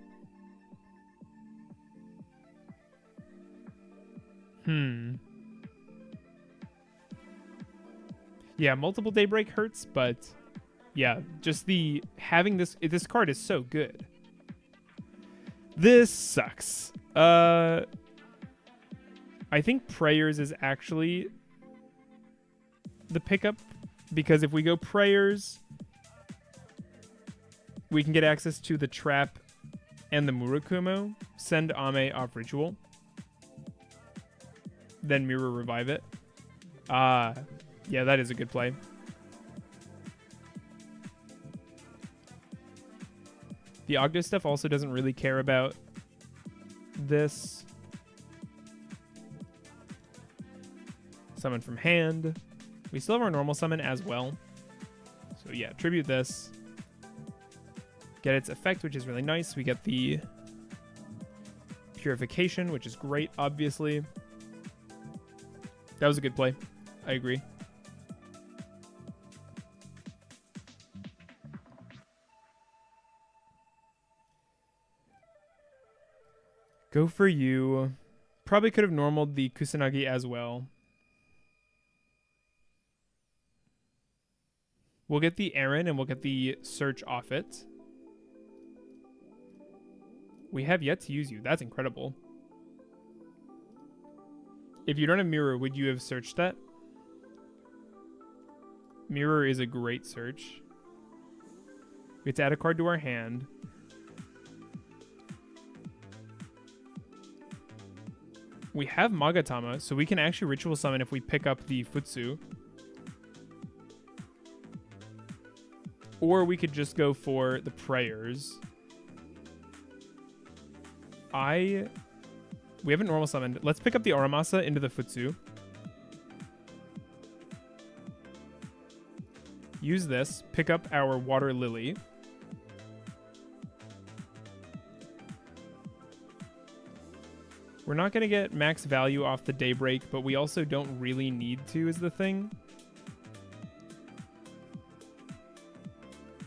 Yeah, multiple Daybreak hurts, but yeah, just the having this card is so good. This sucks. I think Prayers is actually the pickup, because if we go Prayers, we can get access to the Trap and the Murakumo, send Ame off Ritual, then Mirror Revive it. Yeah, that is a good play. The Ogdo stuff also doesn't really care about this. Summon from hand. We still have our normal summon as well. So yeah, tribute this. Get its effect, which is really nice. We get the purification, which is great, obviously. That was a good play. I agree. Go for you. Probably could have normaled the Kusanagi as well. We'll get the Aaron and we'll get the search off it. We have yet to use you. That's incredible. If you don't have Mirror, would you have searched that? Mirror is a great search. We have to add a card to our hand. We have Magatama, so we can actually Ritual Summon if we pick up the Futsu. Or we could just go for the Prayers. We haven't normal summoned. Let's pick up the Aramasa into the Futsu. Use this. Pick up our Water Lily. We're not going to get max value off the Daybreak, but we also don't really need to, is the thing.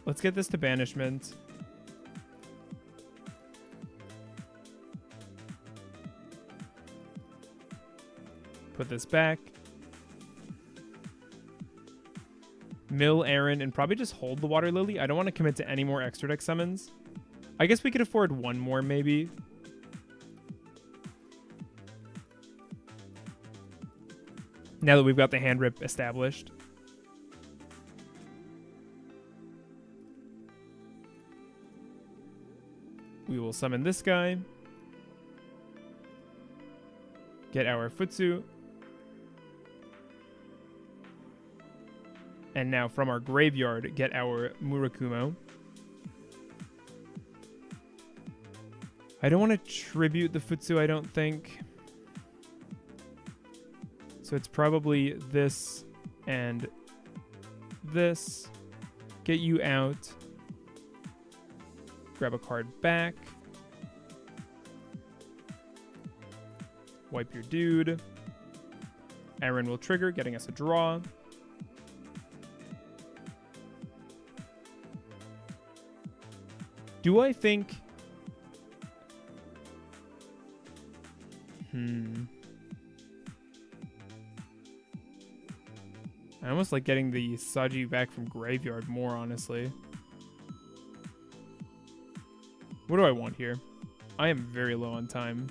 Let's get this to Banishment. Put this back. Mill Aaron and probably just hold the Water Lily. I don't want to commit to any more extra deck summons. I guess we could afford one more maybe. Now that we've got the hand rip established. We will summon this guy. Get our Futsu. And now from our graveyard, get our Murakumo. I don't want to tribute the Futsu, I don't think. So it's probably this and this. Get you out. Grab a card back. Wipe your dude. Aaron will trigger, getting us a draw. Do I think... I almost like getting the Saji back from graveyard more, honestly. What do I want here? I am very low on time.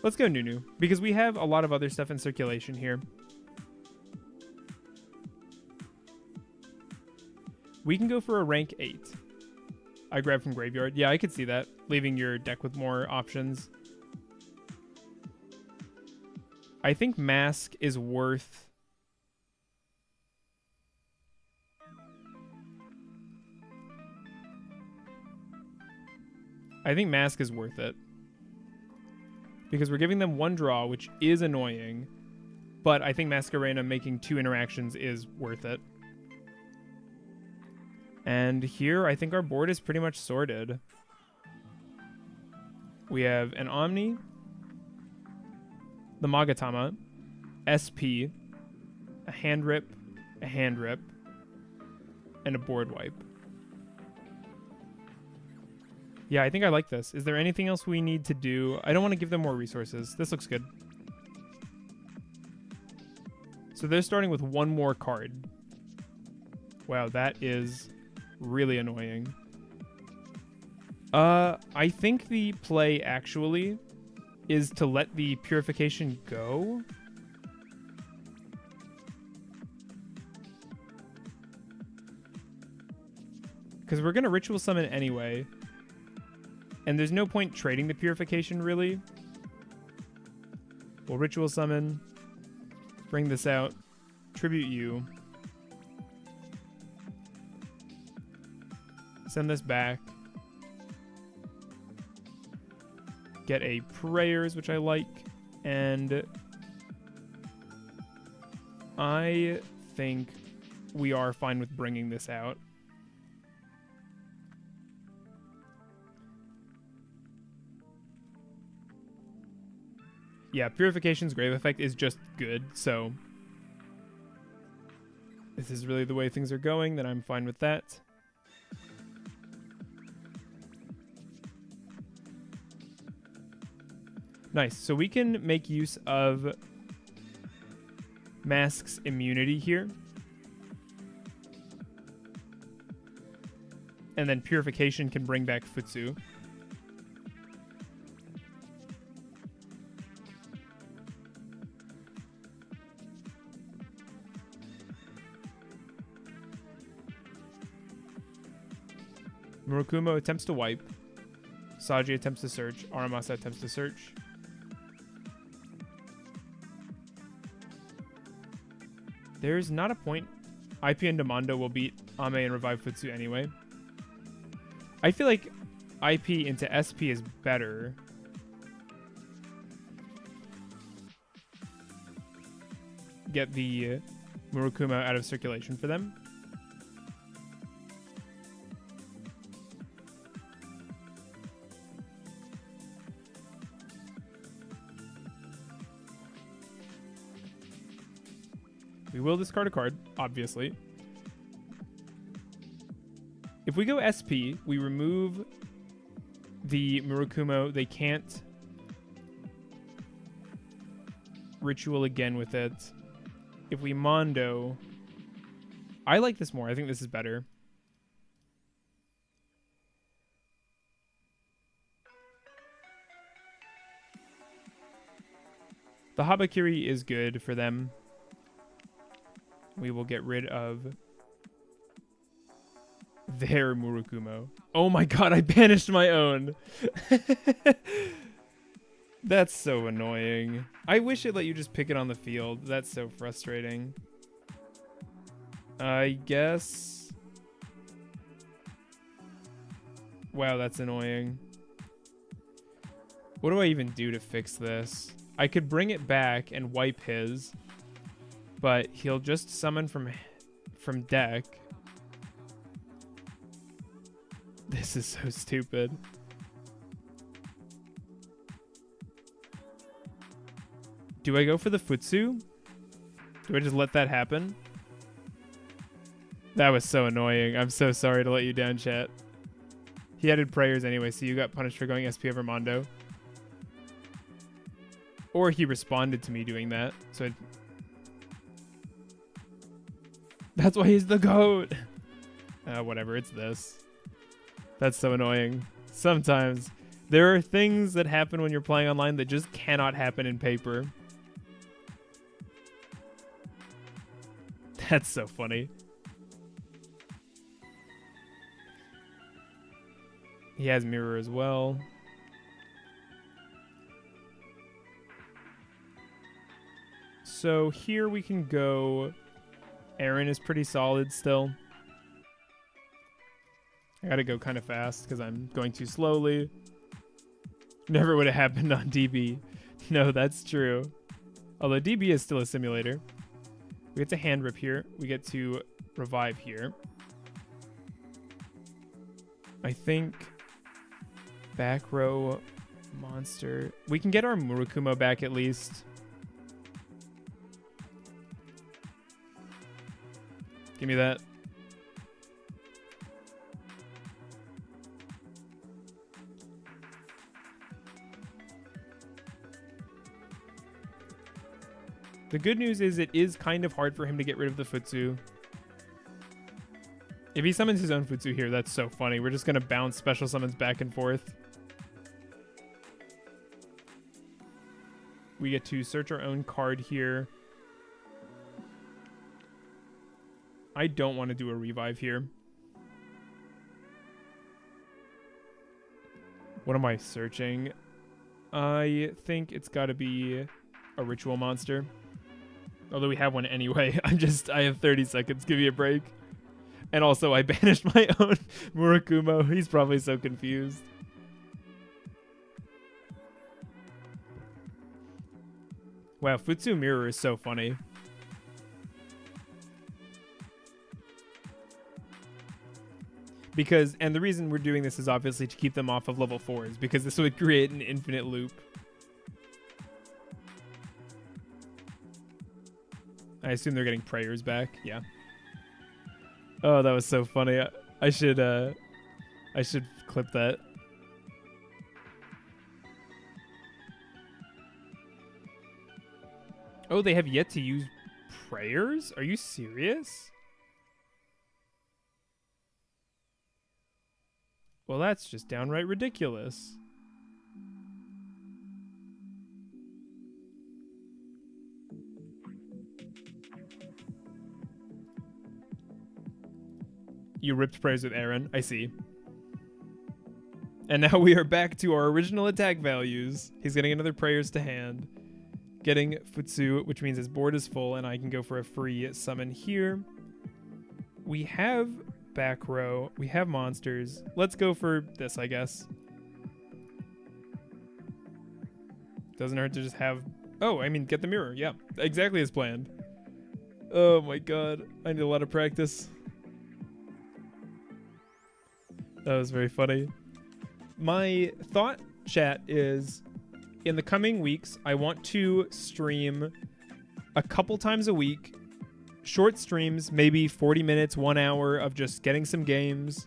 Let's go Nunu, because we have a lot of other stuff in circulation here. We can go for a rank 8. I grab from graveyard. Yeah, I could see that. Leaving your deck with more options. I think Mask is worth... I think Mask is worth it. Because we're giving them one draw, which is annoying. But I think Masquerena making 2 interactions is worth it. And here, I think our board is pretty much sorted. We have an Omni, the Magatama, SP, a hand rip, and a board wipe. Yeah, I think I like this. Is there anything else we need to do? I don't want to give them more resources. This looks good. So they're starting with 1 more card. Wow, that is really annoying. I think the play actually is to let the purification go. Because we're going to ritual summon anyway. And there's no point trading the purification, really. We'll ritual summon. Bring this out. Tribute you. Send this back. Get a prayers, which I like. And I think we are fine with bringing this out. Yeah, Purification's Grave Effect is just good, so this is really the way things are going, then I'm fine with that. Nice, so we can make use of Mask's immunity here. And then Purification can bring back Futsu. Murakumo attempts to wipe. Saji attempts to search. Aramasa attempts to search. There's not a point. IP and Demando will beat Ame and revive Futsu anyway. I feel like IP into SP is better. Get the Murakumo out of circulation for them. We will discard a card, obviously. If we go SP, we remove the Murakumo. They can't ritual again with it. If we Mondo, I like this more. I think this is better. The Habakiri is good for them. We will get rid of their Murokumo. Oh my god, I banished my own. That's so annoying. I wish it let you just pick it on the field. That's so frustrating. I guess... Wow, that's annoying. What do I even do to fix this? I could bring it back and wipe his, but he'll just summon from deck. This is so stupid. Do I go for the Futsu? Do I just let that happen? That was so annoying. I'm so sorry to let you down, chat. He added prayers anyway, so you got punished for going SP over Mondo. Or he responded to me doing that. So that's why he's the GOAT. Whatever, it's this. That's so annoying. Sometimes there are things that happen when you're playing online that just cannot happen in paper. That's so funny. He has mirror as well. So here we can go. Aaron is pretty solid still. I gotta go kind of fast because I'm going too slowly. Never would have happened on DB. No, that's true. Although DB is still a simulator. We get to hand rip here. We get to revive here. I think back row monster. We can get our Murokumo back at least. Give me that. The good news is it is kind of hard for him to get rid of the Futsu. If he summons his own Futsu here, that's so funny. We're just going to bounce special summons back and forth. We get to search our own card here. I don't want to do a revive here. What am I searching? I think it's got to be a ritual monster. Although we have one anyway. I have 30 seconds. Give me a break. And also, I banished my own Murokumo. He's probably so confused. Wow, Futsu Mirror is so funny. Because, and the reason we're doing this is obviously to keep them off of level 4s, because this would create an infinite loop. I assume they're getting prayers back. Yeah. Oh, that was so funny. I should clip that. Oh, they have yet to use prayers? Are you serious? Well, that's just downright ridiculous. You ripped prayers with Aaron. I see. And now we are back to our original attack values. He's getting another prayers to hand. Getting Futsu, which means his board is full, and I can go for a free summon here. We have back row. We have monsters. Let's go for this, I guess. Doesn't hurt to just have... Oh, I mean, get the mirror. Yeah, exactly as planned. Oh my god. I need a lot of practice. That was very funny. My thought, chat, is in the coming weeks, I want to stream a couple times a week. Short streams, maybe 40 minutes, 1 hour of just getting some games.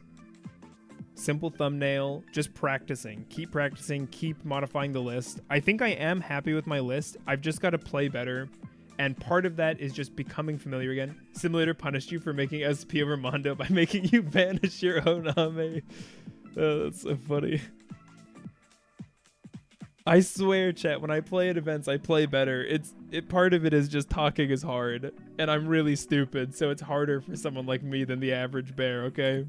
Simple thumbnail, just practicing. Keep practicing, keep modifying the list. I think I am happy with my list. I've just got to play better. And part of that is just becoming familiar again. Simulator punished you for making SP over Mondo by making you banish your own Ame. Oh, that's so funny. I swear, chat, when I play at events, I play better. Part of it is just talking is hard, and I'm really stupid, so it's harder for someone like me than the average bear, okay?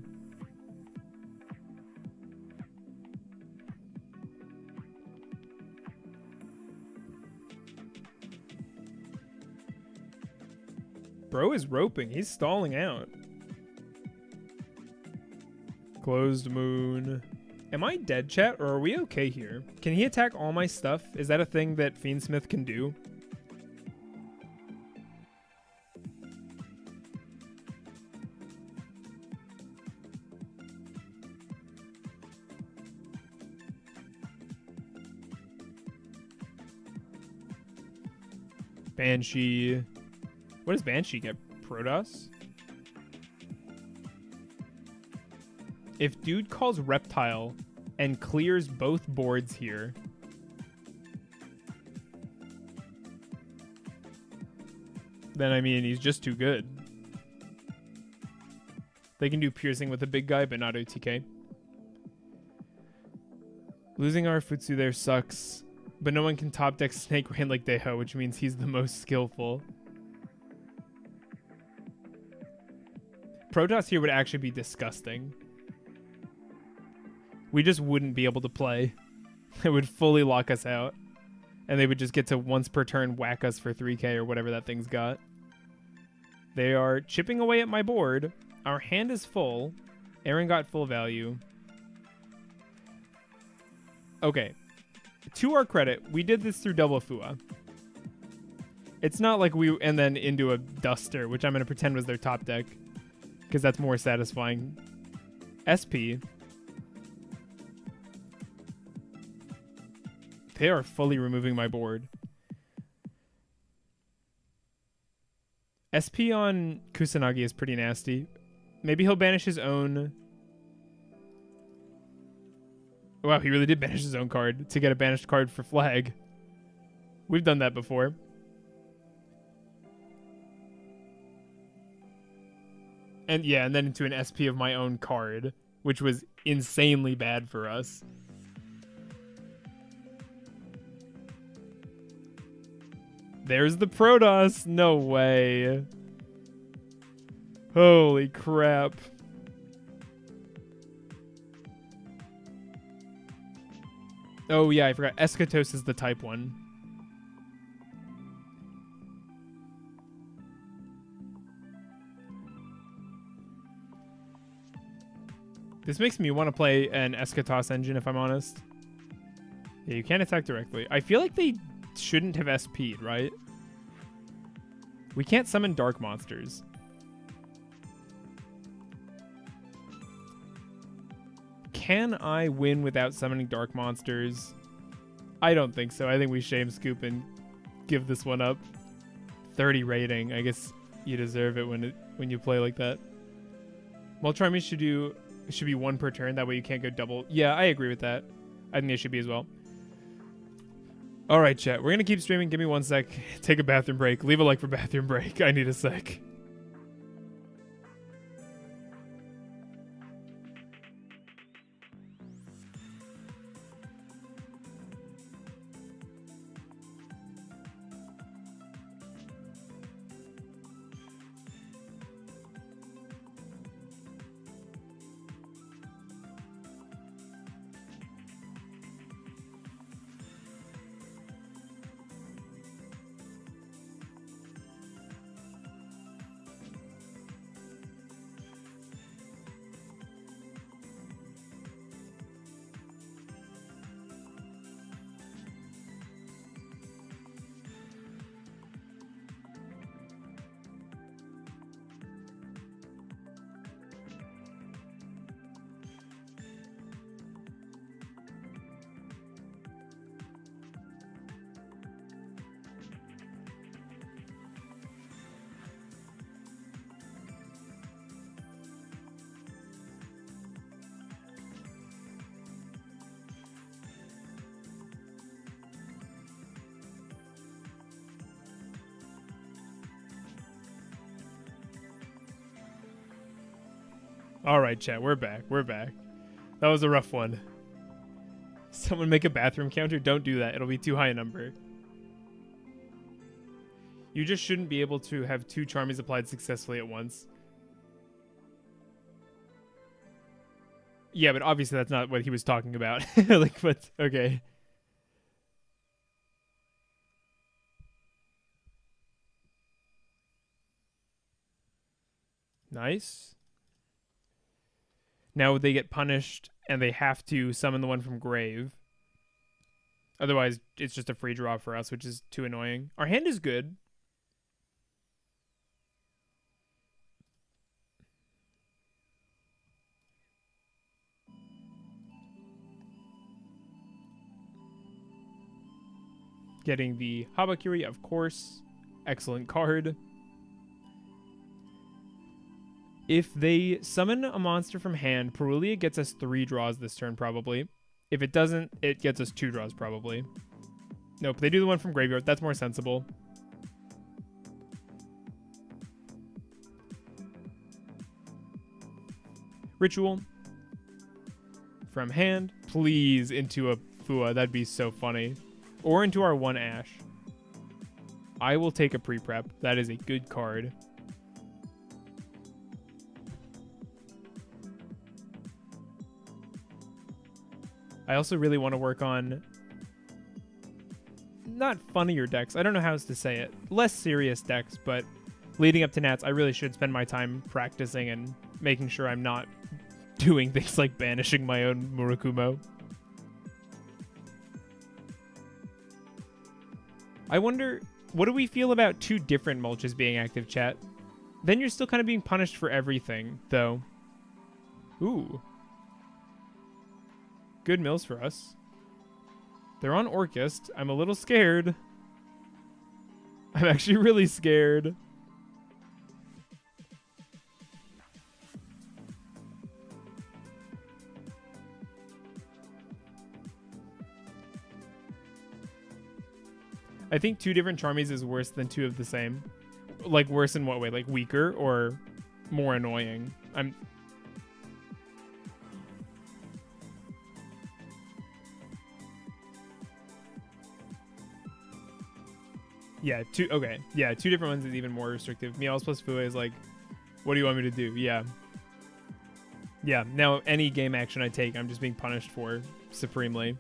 Bro is roping. He's stalling out. Closed moon. Am I dead, chat, or are we okay here? Can he attack all my stuff? Is that a thing that Fiendsmith can do? Banshee. What does Banshee get? Protoss? If dude calls Reptile and clears both boards here, then I mean he's just too good. They can do piercing with a big guy, but not OTK. Losing our Futsu there sucks, but no one can top deck Snake Rain like Deho, which means he's the most skillful. Protoss here would actually be disgusting. We just wouldn't be able to play. It would fully lock us out. And they would just get to once per turn whack us for 3k or whatever that thing's got. They are chipping away at my board. Our hand is full. Aaron got full value. Okay. To our credit, we did this through double Fua. It's not like we... And then into a Duster, which I'm going to pretend was their top deck. Because that's more satisfying. SP... They are fully removing my board. SP on Kusanagi is pretty nasty. Maybe he'll banish his own. Wow, he really did banish his own card to get a banished card for flag. We've done that before. And yeah, and then into an SP of my own card, which was insanely bad for us. There's the Protoss. No way. Holy crap. Oh yeah, I forgot. Eschatos is the type one. This makes me want to play an Eschatos engine, if I'm honest. Yeah, you can't attack directly. I feel like they shouldn't have SP'd, right? We can't summon dark monsters. Can I win without summoning dark monsters? I don't think so. I think we shame scoop and give this one up. 30 rating. I guess you deserve it when you play like that. Moltrami should be one per turn. That way you can't go double. Yeah, I agree with that. I think it should be as well. All right, chat. We're going to keep streaming. Give me 1 sec. Take a bathroom break. Leave a like for bathroom break. I need a sec. All right, chat. We're back. We're back. That was a rough one. Someone make a bathroom counter. Don't do that. It'll be too high a number. You just shouldn't be able to have 2 charmies applied successfully at once. Yeah, but obviously that's not what he was talking about. Like, but okay. Nice. Now they get punished and they have to summon the one from grave. Otherwise, it's just a free draw for us, which is too annoying. Our hand is good. Getting the Habakiri, of course. Excellent card. If they summon a monster from hand, Perulia gets us 3 draws this turn, probably. If it doesn't, it gets us 2 draws, probably. Nope, they do the one from graveyard. That's more sensible. Ritual. From hand. Please, into a Fua. That'd be so funny. Or into our 1 Ash. I will take a pre-prep. That is a good card. I also really want to work on not funnier decks. I don't know how else to say it. Less serious decks, but leading up to Nats, I really should spend my time practicing and making sure I'm not doing things like banishing my own Murakumo. I wonder, what do we feel about 2 different mulches being active, chat? Then you're still kind of being punished for everything, though. Ooh. Good mills for us. They're on Orchist. I'm a little scared. I'm actually really scared. I think 2 different Charmies is worse than 2 of the same. Like, worse in what way? Like, weaker or more annoying? Yeah, 2... Okay. Yeah, 2 different ones is even more restrictive. Meowth plus Fua is like, what do you want me to do? Yeah. Yeah, now any game action I take, I'm just being punished for supremely.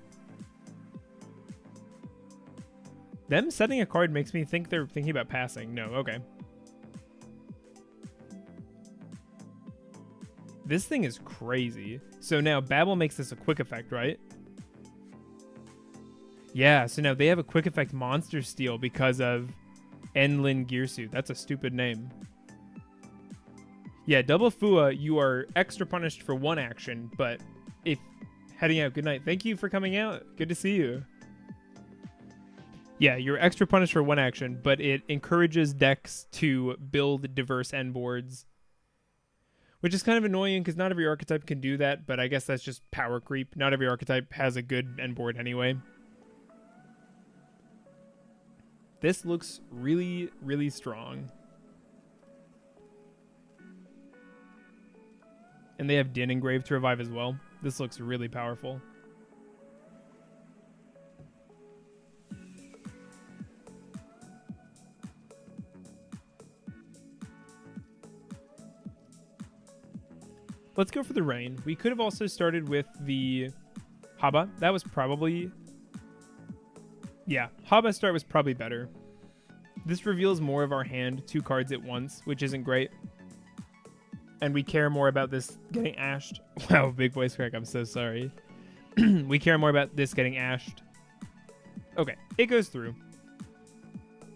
Them setting a card makes me think they're thinking about passing. No, okay. This thing is crazy. So now Babel makes this a quick effect, right? Yeah, so now they have a quick effect monster steal because of Enlin Gearsuit. That's a stupid name. Yeah, double Fua, you are extra punished for 1 action, but if heading out, good night. Thank you for coming out. Good to see you. Yeah, you're extra punished for 1 action, but it encourages decks to build diverse end boards, which is kind of annoying because not every archetype can do that, but I guess that's just power creep. Not every archetype has a good end board anyway. This looks really, really strong. And they have Din engraved to revive as well. This looks really powerful. Let's go for the rain. We could have also started with the Haba. That was probably... Yeah, Haba start was probably better. This reveals more of our hand, 2 cards at once, which isn't great. And we care more about this getting ashed. Wow, big voice crack, I'm so sorry. We care more about this getting ashed. Okay, it goes through.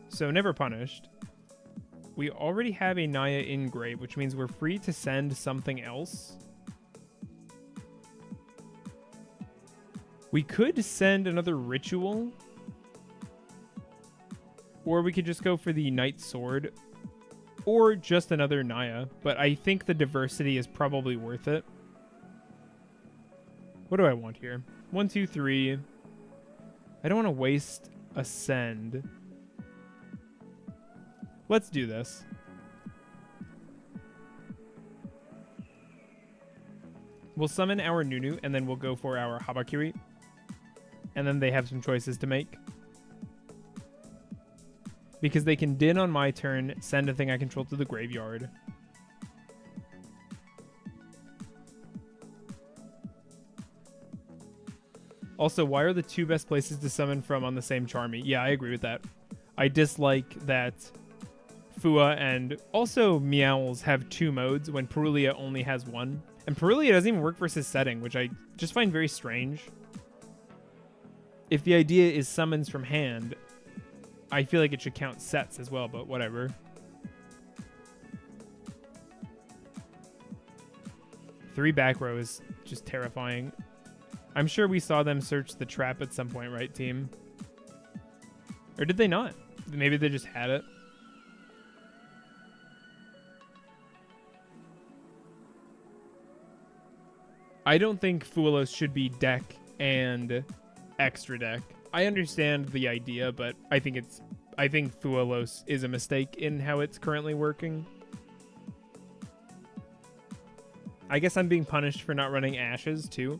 So never punished. We already have a Naya in grave, which means we're free to send something else. We could send another ritual. Or we could just go for the Knight Sword. Or just another Naya. But I think the diversity is probably worth it. What do I want here? 1, 2, 3. I don't want to waste a send. Let's do this. We'll summon our Nunu, and then we'll go for our Habakiri. and then they have some choices to make. Because they can din on my turn, send a thing I control to the graveyard. Also, why are the two best places to summon from on the same Charmy? Yeah, I agree with that. I dislike that Fua and also Meowls have 2 modes when Perulia only has 1. And Perulia doesn't even work versus setting, which I just find very strange. If the idea is summons from hand, I feel like it should count sets as well, but whatever. Three back row is just terrifying. I'm sure we saw them search the trap at some point, right, team? Or did they not? Maybe they just had it. I don't think Fuelos should be deck and extra deck. I understand the idea, but I think Fuelos is a mistake in how it's currently working. I guess I'm being punished for not running Ashes too.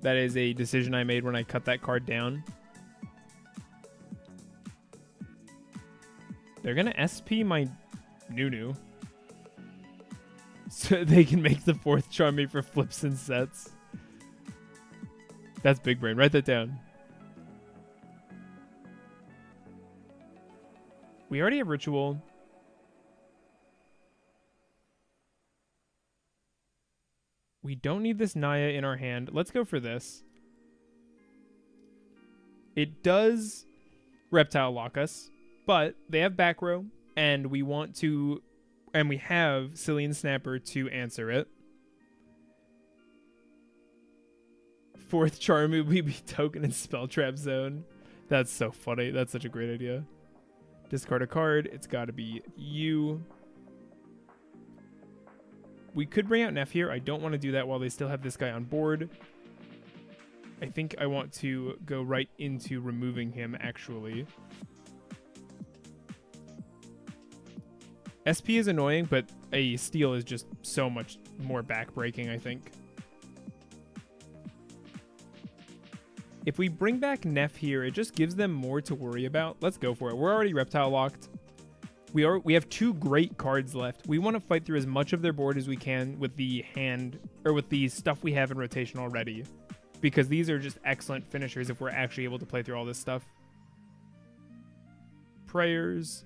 That is a decision I made when I cut that card down. They're gonna SP my Nunu. So they can make the 4th Charmy for flips and sets. That's big brain. Write that down. We already have Ritual. We don't need this Naya in our hand. Let's go for this. It does Reptile lock us, but they have back row, and we want to... And we have Cillian Snapper to answer it. 4th Charmy we be token in Spell Trap Zone. That's so funny. That's such a great idea. Discard a card. It's got to be you. We could bring out Neff here. I don't want to do that while they still have this guy on board. I think I want to go right into removing him, actually. SP is annoying, but a steal is just so much more backbreaking, I think. If we bring back Neff here, it just gives them more to worry about. Let's go for it. We're already Reptile locked. We have 2 great cards left. We want to fight through as much of their board as we can with the hand, or with the stuff we have in rotation already. Because these are just excellent finishers if we're actually able to play through all this stuff. Prayers.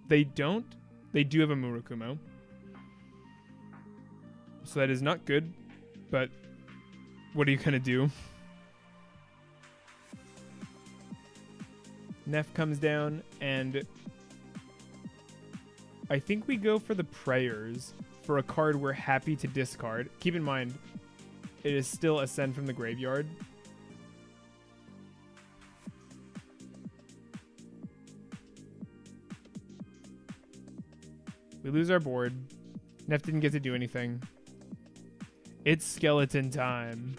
They don't. They do have a Murakumo. So that is not good. But what are you going to do? Neff comes down, and I think we go for the Prayers for a card we're happy to discard. Keep in mind, it is still Ascend from the graveyard. We lose our board. Neff didn't get to do anything. It's skeleton time.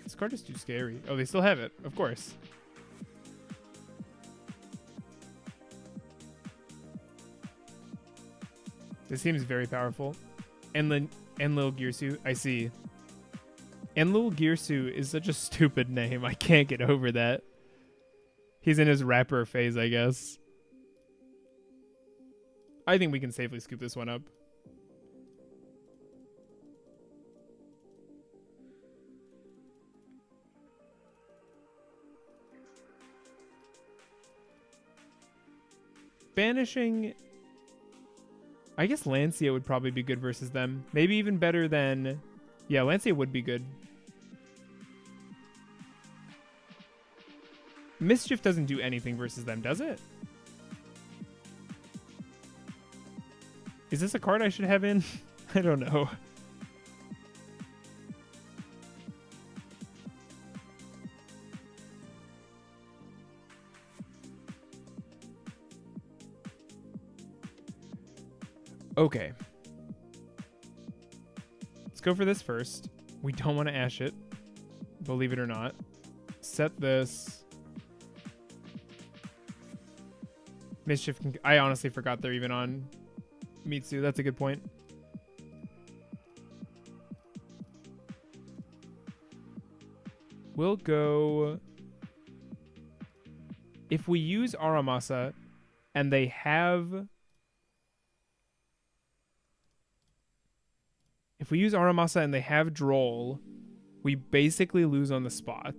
This card is too scary. Oh, they still have it. Of course. This seems very powerful. Enlil Girsu. I see. Enlil Girsu is such a stupid name. I can't get over that. He's in his rapper phase, I guess. I think we can safely scoop this one up. Banishing... I guess Lancia would probably be good versus them. Maybe even better than... Yeah, Lancia would be good. Mischief doesn't do anything versus them, does it? Is this a card I should have in? I don't know. Okay. Let's go for this first. We don't want to Ash it, believe it or not. Set this. Mischief can... I honestly forgot they're even on Mitsu. That's a good point. We'll go... If we use Aramasa and they have... If we use Aramasa and they have Droll, we basically lose on the spot.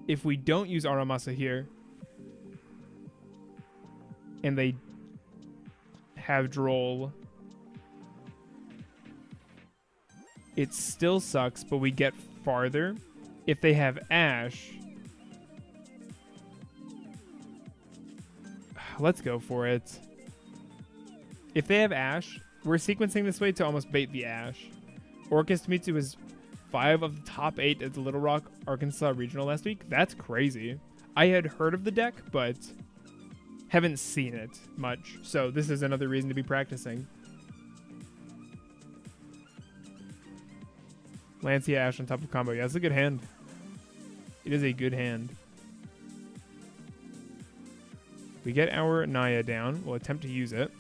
If we don't use Aramasa here and they have Droll, it still sucks, but we get farther. If they have Ash, let's go for it. If they have Ash, we're sequencing this way to almost bait the Ash. Orcust Mitsu is 5 of the top 8 at the Little Rock, Arkansas Regional last week. That's crazy. I had heard of the deck, but haven't seen it much. So this is another reason to be practicing. Lancia Ash on top of combo. Yeah, it's a good hand. It is a good hand. We get our Naya down. We'll attempt to use it.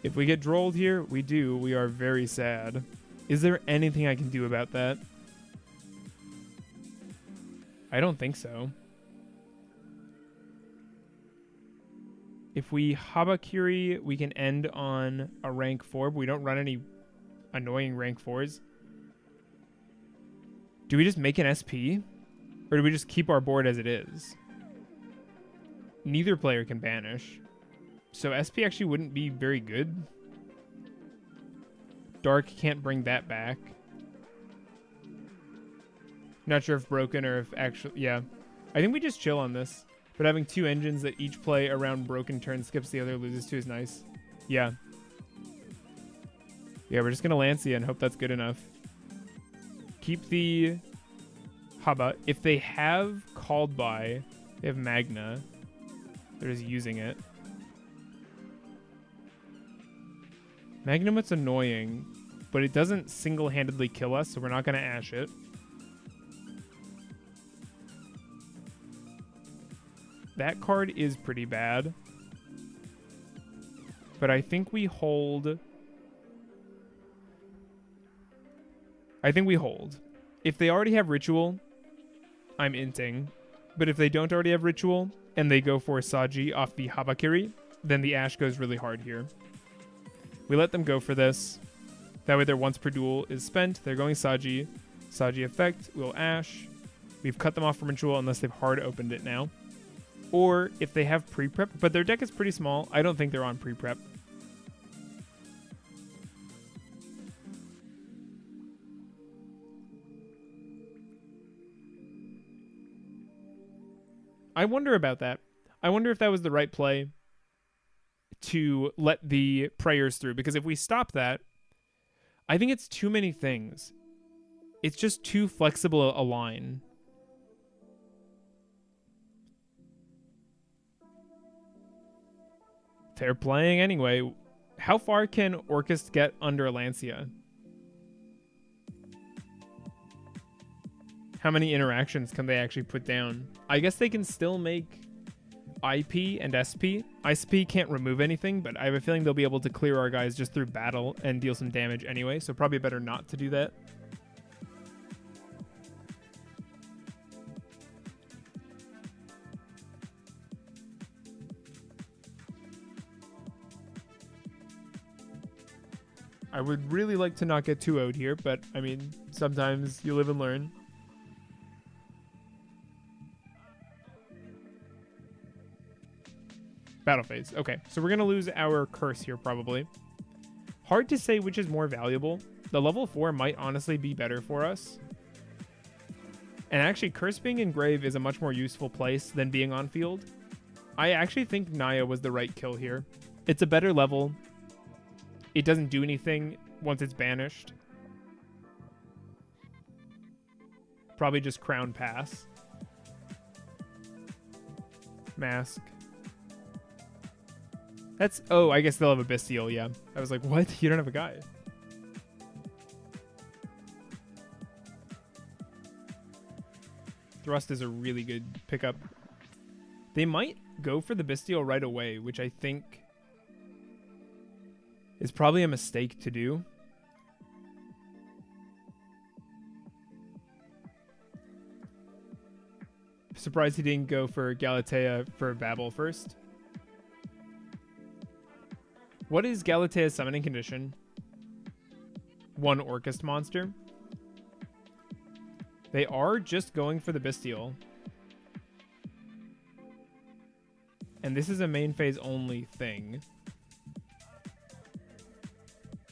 If we get drolled here, we do. We are very sad. Is there anything I can do about that? I don't think so. If we Habakiri, we can end on a rank 4, but we don't run any annoying rank 4s. Do we just make an SP? Or do we just keep our board as it is? Neither player can banish. So SP actually wouldn't be very good. Dark can't bring that back. Not sure if broken or if actually... Yeah. I think we just chill on this. But having 2 engines that each play around broken turn skips the other loses to is nice. Yeah. Yeah, we're just going to Lancia and hope that's good enough. Keep the Haba. If they have Called By, they have Magna. They're just using it. Magnum's annoying, but it doesn't single-handedly kill us, so we're not going to Ash it. That card is pretty bad. But I think we hold... If they already have Ritual, I'm inting. But if they don't already have Ritual, and they go for Saji off the Habakiri, then the Ash goes really hard here. We let them go for this. That way their once per duel is spent. They're going Saji. Saji effect, we'll Ash. We've cut them off from Ritual unless they've hard opened it now. Or if they have pre-prep, but their deck is pretty small. I don't think they're on pre-prep. I wonder about that. I wonder if that was the right play to let the prayers through, because if we stop that, I think it's too many things. It's just too flexible a line. They're playing anyway. How far can Orcust get under Lancia? How many interactions can they actually put down? I guess they can still make IP and SP. SP can't remove anything, but I have a feeling they'll be able to clear our guys just through battle and deal some damage anyway, so probably better not to do that. I would really like to not get 2-0'd here, but I mean, sometimes you live and learn. Battle phase. Okay, so we're going to lose our curse here probably. Hard to say which is more valuable. The level 4 might honestly be better for us. And actually, curse being in grave is a much more useful place than being on field. I actually think Naya was the right kill here. It's a better level. It doesn't do anything once it's banished. Probably just crown pass. Mask. That's... Oh, I guess they'll have a Bestial, yeah. I was like, what? You don't have a guy. Thrust is a really good pickup. They might go for the Bestial right away, which I think is probably a mistake to do. Surprised he didn't go for Galatea for Babel first. What is Galatea's summoning condition? 1 Orcust monster. They are just going for the Bestial. And this is a main phase only thing.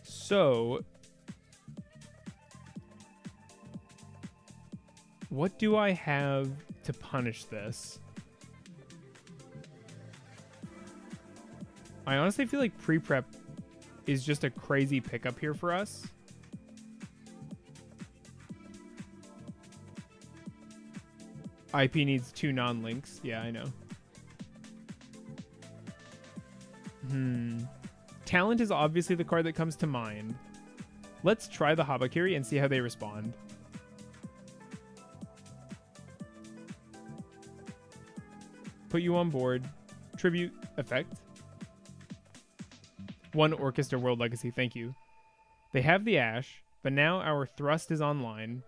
So, what do I have to punish this? I honestly feel like pre-prep is just a crazy pickup here for us. IP needs 2 non-links. Yeah, I know. Talent is obviously the card that comes to mind. Let's try the Habakiri and see how they respond. Put you on board. Tribute effect. 1 Orchestra World Legacy, thank you. They have the Ash, but now our Thrust is online.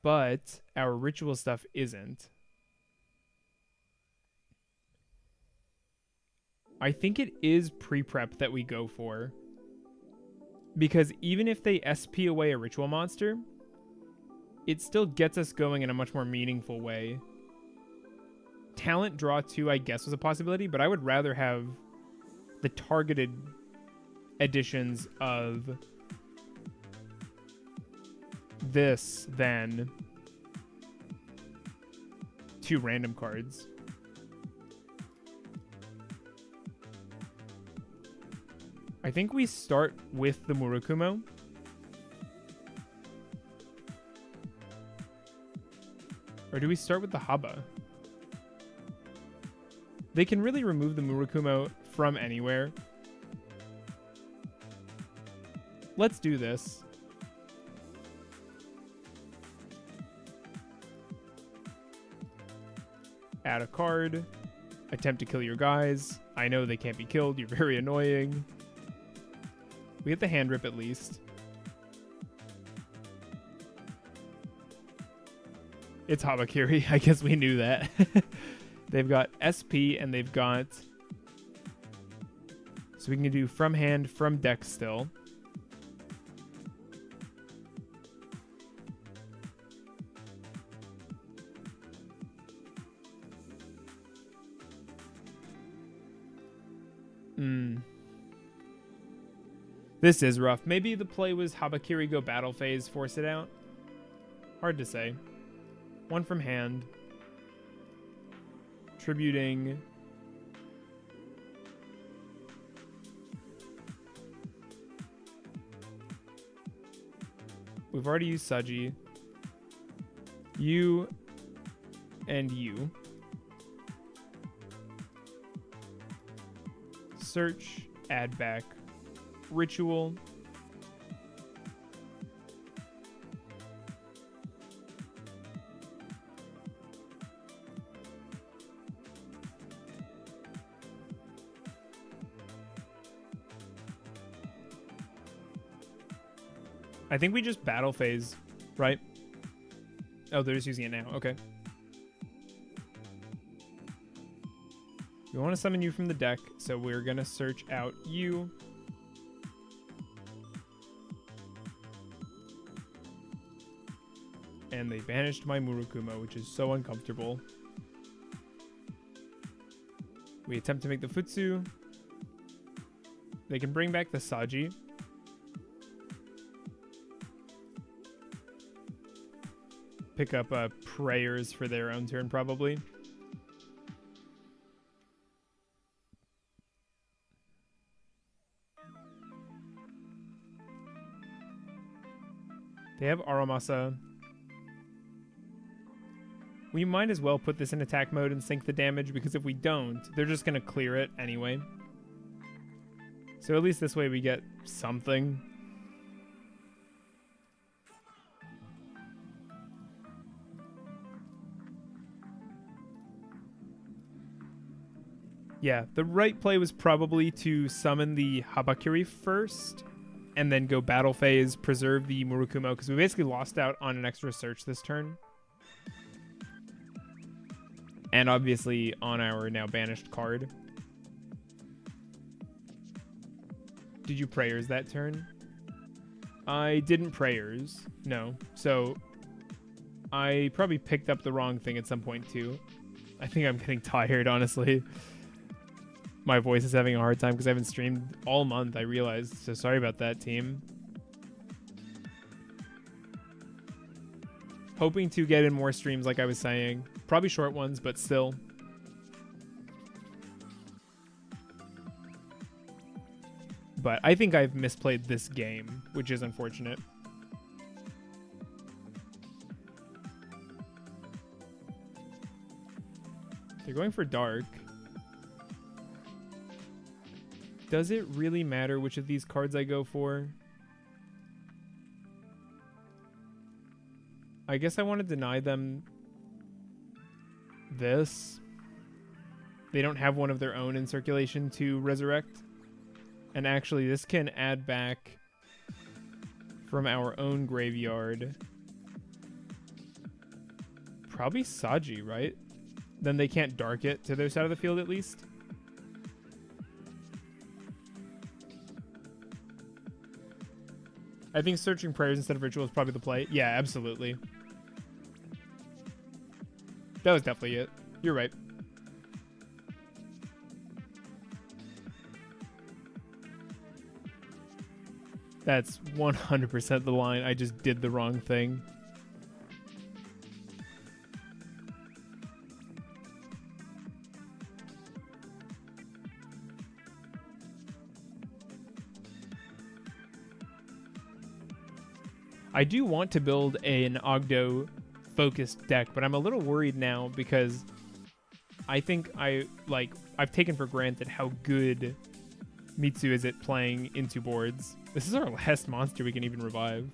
But our ritual stuff isn't. I think it is pre-prep that we go for. Because even if they SP away a ritual monster, it still gets us going in a much more meaningful way. Talent draw 2, I guess, was a possibility, but I would rather have the targeted editions of this than 2 random cards. I think we start with the Murokumo. Or do we start with the Haba? They can really remove the Murokumo from anywhere. Let's do this. Add a card. Attempt to kill your guys. I know they can't be killed. You're very annoying. We get the hand rip at least. It's Habakiri. I guess we knew that. They've got SP and they've got... So we can do from hand, from deck still. This is rough. Maybe the play was Habakiri go battle phase, force it out. Hard to say. 1 from hand. Tributing. We've already used Saji. You and you. Search, add back. Ritual. I think we just battle phase, right? Oh, they're just using it now. Okay. We want to summon you from the deck, so we're going to search out you. And they banished my Murokumo, which is so uncomfortable. We attempt to make the Futsu. They can bring back the Saji. Pick up prayers for their own turn, probably. They have Aramasa. We might as well put this in attack mode and sink the damage, because if we don't, they're just going to clear it anyway. So at least this way we get something. Yeah, the right play was probably to summon the Habakiri first, and then go battle phase, preserve the Murokumo, because we basically lost out on an extra search this turn. And obviously on our now banished card. Did you prayers that turn? I didn't prayers, no. So I probably picked up the wrong thing at some point too. I think I'm getting tired, honestly. My voice is having a hard time because I haven't streamed all month, I realized. So sorry about that, team. Hoping to get in more streams like I was saying. Probably short ones, but still. But I think I've misplayed this game, which is unfortunate. They're going for dark. Does it really matter which of these cards I go for? I guess I want to deny them this. They don't have one of their own in circulation to resurrect. And actually, this can add back from our own graveyard. Probably Saji, right? Then they can't dark it to their side of the field at least. I think searching prayers instead of ritual is probably the play. Yeah, absolutely. That was definitely it. You're right. That's 100% the line. I just did the wrong thing. I do want to build an Ogdo focused deck, but I'm a little worried now because I think I've taken for granted how good Mitsu is at playing into boards. This is our last monster we can even revive.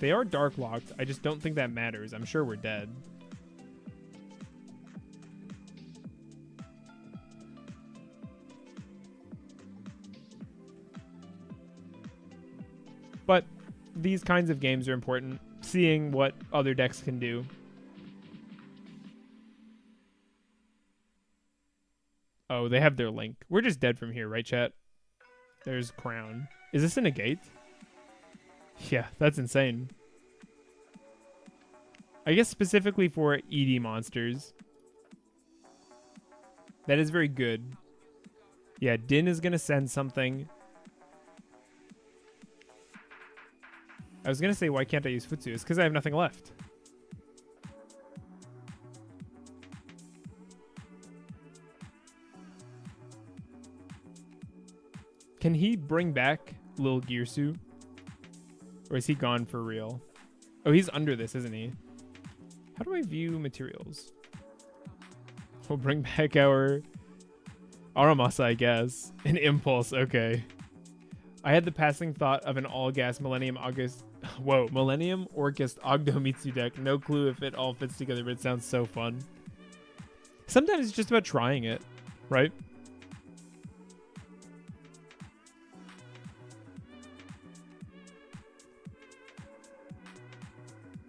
They are dark locked. I just don't think that matters. I'm sure we're dead. But these kinds of games are important. Seeing what other decks can do. Oh, they have their link. We're just dead from here, right, chat? There's Crown. Is this a negate? Yeah, that's insane. I guess specifically for ED monsters. That is very good. Yeah, Din is going to send something. I was going to say, why can't I use Futsu? It's because I have nothing left. Can he bring back Lil Girsu? Or is he gone for real? Oh, he's under this, isn't he? How do I view materials? We'll bring back our Aramasa, I guess. An Impulse, okay. I had the passing thought of an all-gas Millennium August... Whoa, Millennium Orchest Ogdo Mitsu deck. No clue if it all fits together, but it sounds so fun. Sometimes it's just about trying it, right?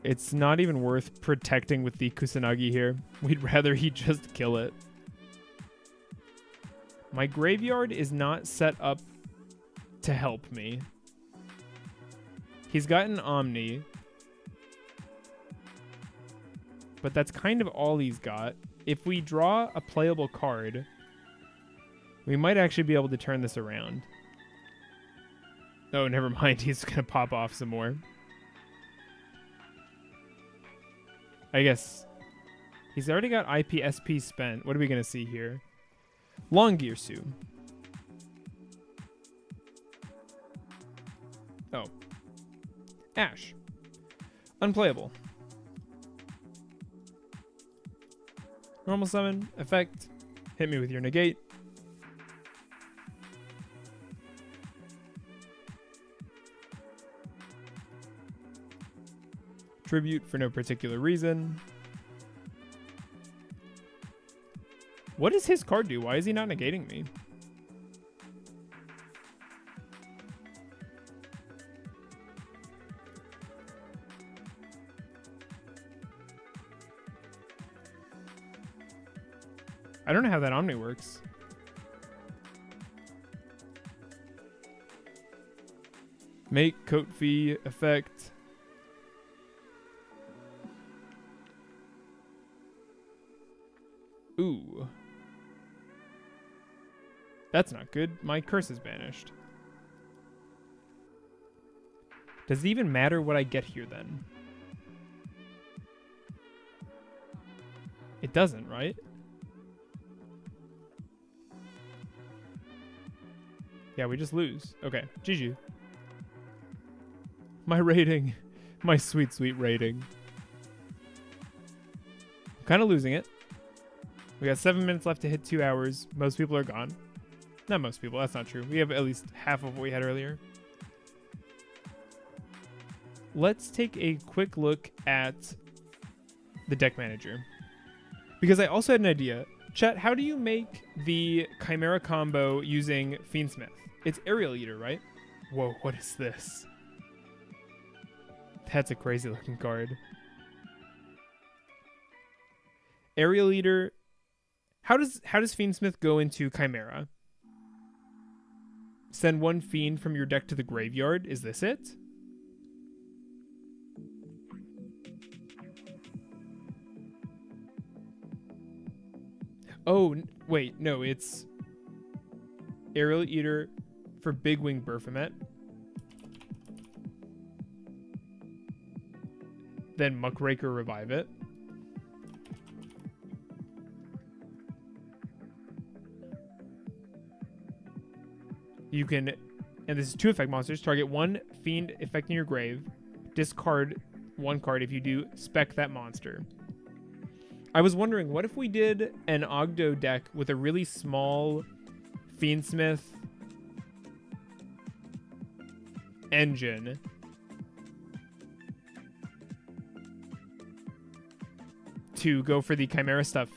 It's not even worth protecting with the Kusanagi here. We'd rather he just kill it. My graveyard is not set up to help me. He's got an Omni. But that's kind of all he's got. If we draw a playable card, we might actually be able to turn this around. Oh, never mind. He's going to pop off some more. I guess he's already got IPSP spent. What are we going to see here? Long Girsu. Oh. Ash. Unplayable. Normal summon. Effect. Hit me with your negate. Tribute for no particular reason. What does his card do? Why is he not negating me? I don't know how that Omni works. Make coat fee effect. Ooh. That's not good. My curse is banished. Does it even matter what I get here then? It doesn't, right? Yeah, we just lose. Okay, GG. My rating. My sweet, sweet rating. Kind of losing it. We got 7 minutes left to hit 2 hours. Most people are gone. Not most people, that's not true. We have at least half of what we had earlier. Let's take a quick look at the deck manager. Because I also had an idea. Chat, how do you make the Chimera combo using Fiendsmith? It's Aerial Eater, right? Whoa, what is this? That's a crazy looking card. Aerial Eater. How does Fiendsmith go into Chimera? Send 1 Fiend from your deck to the graveyard. Is this it? Oh, wait. No, it's Aerial Eater for Big Wing Baphomet. Then Muckraker revive it. You can, and this is 2 effect monsters, target 1 fiend effect in your grave, discard 1 card. If you do, spec that monster. I was wondering, what if we did an Ogdo deck with a really small Fiendsmith engine to go for the Chimera stuff?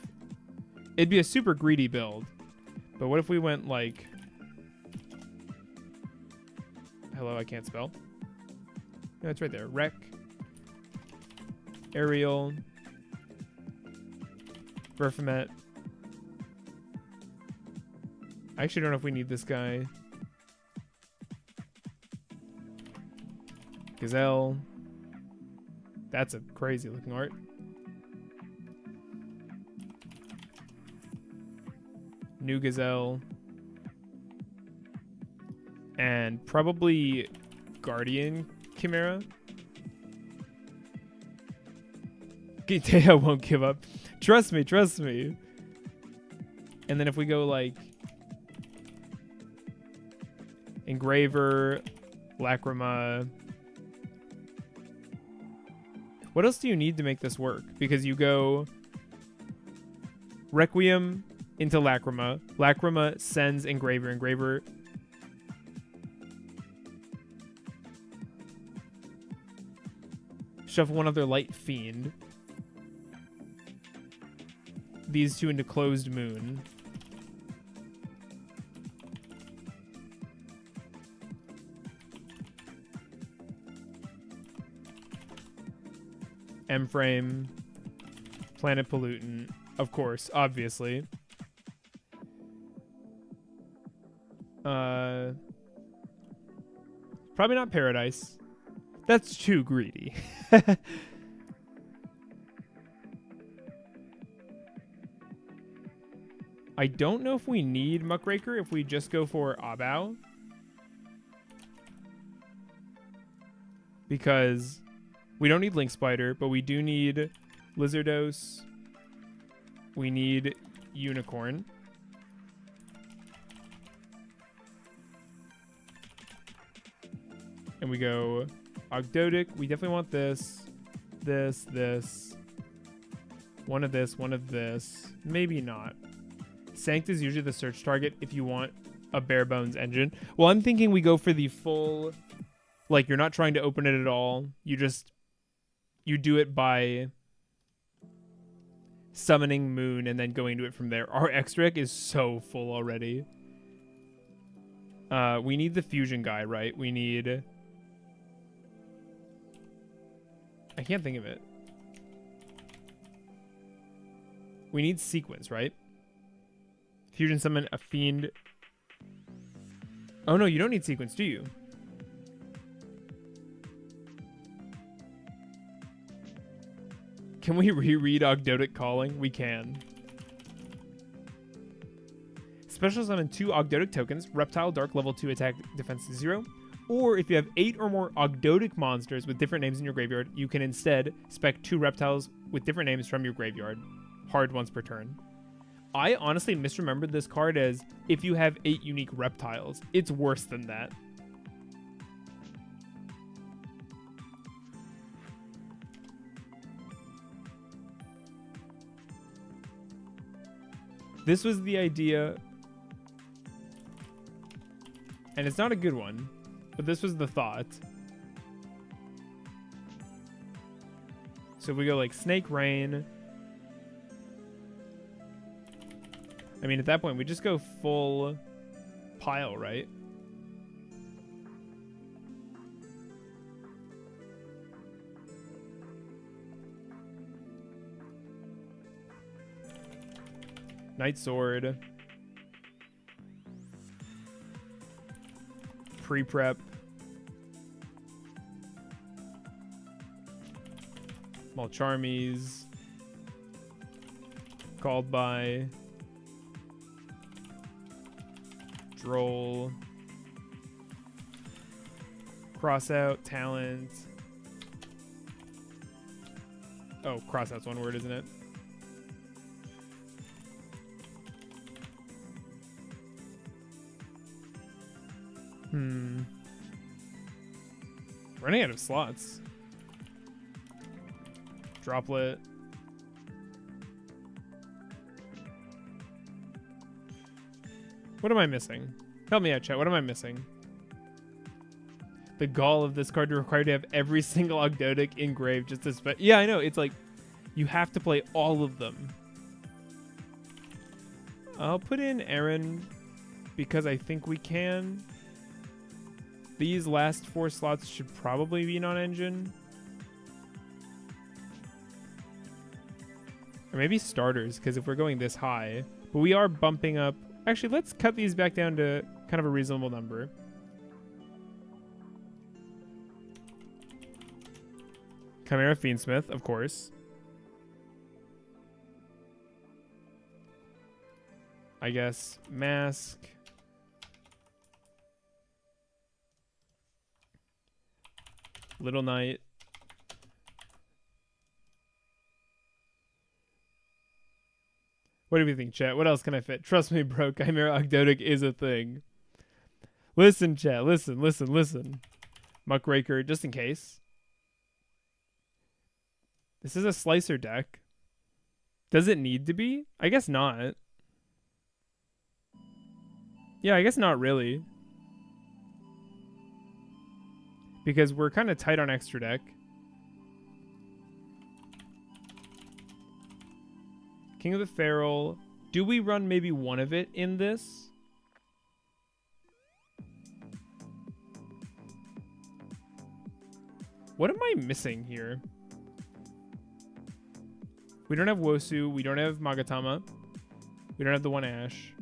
It'd be a super greedy build. But what if we went like... Hello, I can't spell. No, it's right there. Wreck. Aerial. Baphomet. I actually don't know if we need this guy. Gazelle. That's a crazy looking art. New Gazelle. And probably Guardian Chimera. Gitea won't give up. Trust me, trust me. And then if we go like Engraver, Lacrima. What else do you need to make this work? Because you go Requiem into Lacrima. Lacrima sends Engraver. Engraver shuffle 1 other Light Fiend. These 2 into Closed Moon. M-Frame. Planet Pollutant. Of course, obviously. Probably not Paradise. That's too greedy. I don't know if we need Muckraker if we just go for Abao. Because we don't need Link Spider, but we do need Lizardos. We need Unicorn. And we go Ogdoadic. We definitely want this. This. One of this, one of this. Maybe not. Sanct is usually the search target if you want a bare bones engine. Well, I'm thinking we go for the full, like, you're not trying to open it at all. You do it by summoning Moon and then going to it from there. Our extra deck is so full already. We need the fusion guy, right? We need... I can't think of it. We need sequence, right? Fusion summon a fiend. Oh no, you don't need sequence, do you? Can we reread Ogdoadic Calling? We can. Special summon 2 Ogdoadic tokens, Reptile Dark level 2 attack defense 0. Or if you have 8 or more Ogdoadic monsters with different names in your graveyard, you can instead spec 2 reptiles with different names from your graveyard. Hard once per turn. I honestly misremembered this card as if you have 8 unique reptiles. It's worse than that. This was the idea, and it's not a good one, but this was the thought. So we go like Snake Rain. I mean, at that point, we just go full pile, right? Night Sword. Pre-prep. Malcharmies. Called by. Droll. Crossout. Talent. Oh, crossout's one word, isn't it? Running out of slots. Droplet. What am I missing? Help me out, chat. What am I missing? The gall of this card to require to have every single Ogdoadic engraved just to yeah, I know. It's like you have to play all of them. I'll put in Aaron because I think we can. These last 4 slots should probably be non-engine. Or maybe starters, because if we're going this high. But we are bumping up. Actually, let's cut these back down to kind of a reasonable number. Chimera Fiendsmith, of course. I guess Mask. Little Knight. What do we think, chat? What else can I fit? Trust me, bro. Chimera Ogdoadic is a thing. Listen, chat. Listen. Muckraker, just in case. This is a slicer deck. Does it need to be? I guess not. Yeah, I guess not really. Because we're kind of tight on extra deck. King of the Feral. Do we run maybe one of it in this? What am I missing here? We don't have Wosu. We don't have Magatama. We don't have the 1 Ash.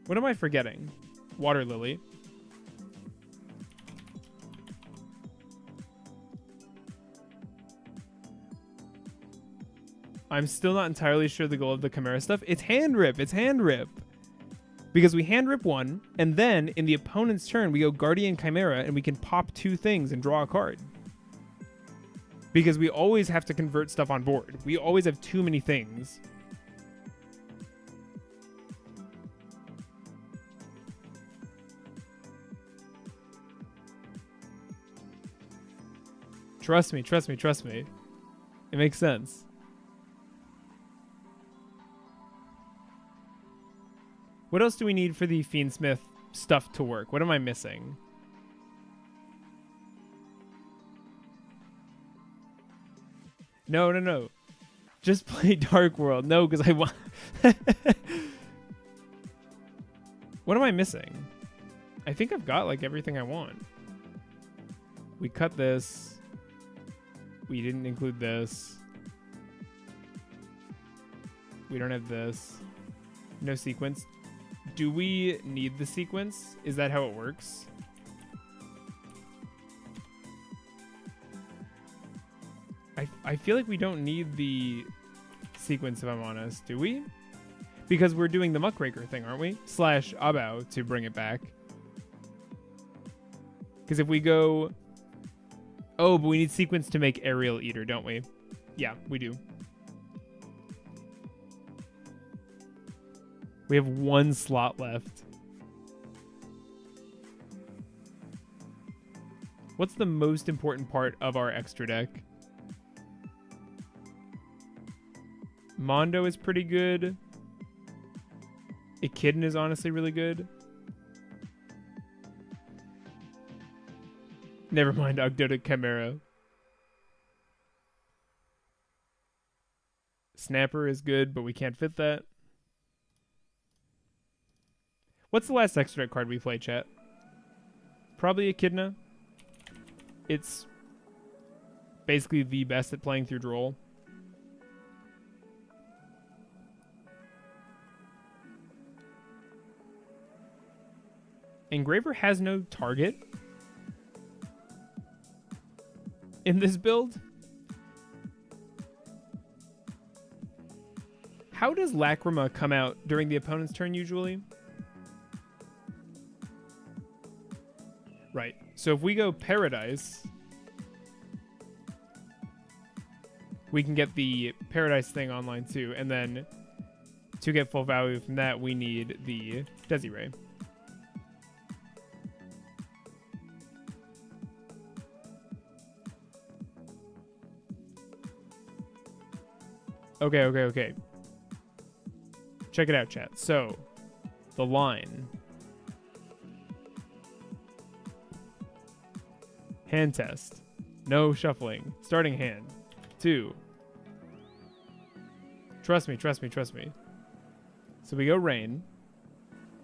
What am I forgetting? Water Lily. I'm still not entirely sure the goal of the Chimera stuff. It's hand rip. It's hand rip. Because we hand rip 1, and then in the opponent's turn, we go Guardian Chimera, and we can pop 2 things and draw a card. Because we always have to convert stuff on board. We always have too many things. Trust me. It makes sense. What else do we need for the Fiendsmith stuff to work? What am I missing? No. Just play Dark World. No, because I want... What am I missing? I think I've got like everything I want. We cut this. We didn't include this. We don't have this. No sequence. Do we need the sequence? Is that how it works? I feel like we don't need the sequence, if I'm honest. Do we? Because we're doing the Muckraker thing, aren't we? Slash Abao to bring it back. Because if we go... Oh, but we need sequence to make Aerial Eater, don't we? Yeah, we do. We have one slot left. What's the most important part of our extra deck? Mondo is pretty good. Echidna is honestly really good. Never mind, Ogdoadic Chimera. Snapper is good, but we can't fit that. What's the last extra deck card we played, chat? Probably Echidna. It's basically the best at playing through Droll. Engraver has no target in this build. How does Lacrima come out during the opponent's turn usually? Right. So if we go Paradise, we can get the Paradise thing online too. And then to get full value from that, we need the Desiree. Okay. Check it out, chat. So, the line. Hand test. No shuffling. Starting hand. 2. Trust me. So we go Rain.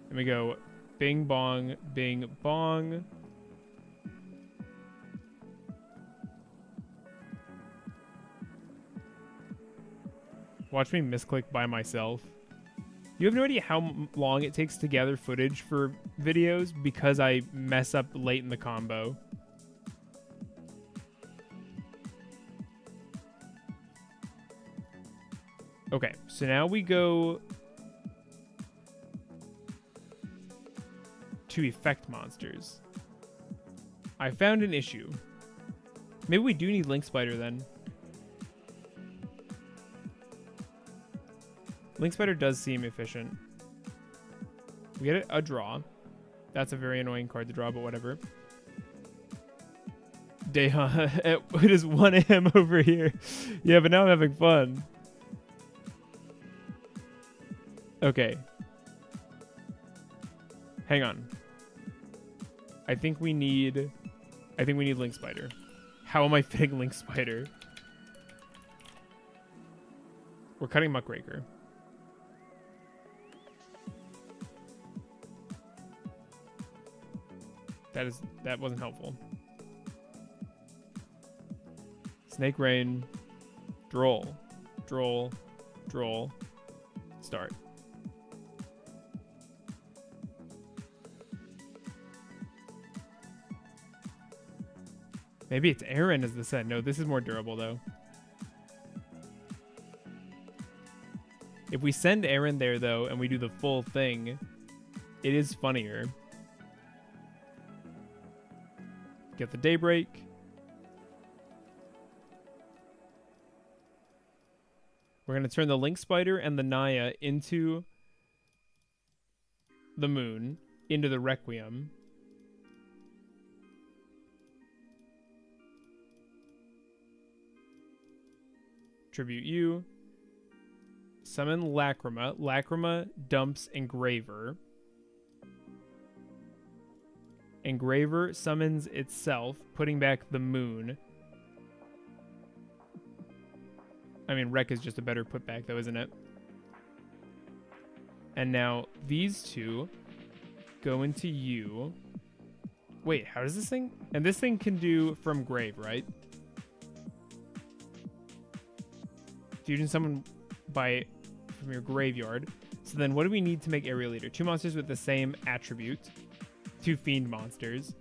And we go Bing Bong, Bing Bong. Watch me misclick by myself. You have no idea how long it takes to gather footage for videos because I mess up late in the combo. Okay, so now we go to effect monsters. I found an issue. Maybe we do need Link Spider then. Link Spider does seem efficient. We get a draw. That's a very annoying card to draw, but whatever. Deha, it is 1 a.m. over here. Yeah, but now I'm having fun. Okay. Hang on. I think we need Link Spider. How am I fitting Link Spider? We're cutting Muckraker. That wasn't helpful. Snake Rain. Droll. Start. Maybe it's Aaron as the set. No, this is more durable though. If we send Aaron there though and we do the full thing, it is funnier. Get the Daybreak. We're going to turn the Link Spider and the Naya into the Moon, into the Requiem. Tribute you. Summon Lacrima. Lacrima dumps Engraver. Engraver summons itself, putting back the Moon. I mean, Wreck is just a better putback, though, isn't it? And now these two go into you. Wait, how does this thing? And this thing can do from grave, right? Fusion summon by from your graveyard. So then what do we need to make Aerial Eater? 2 monsters with the same attribute. 2 fiend monsters.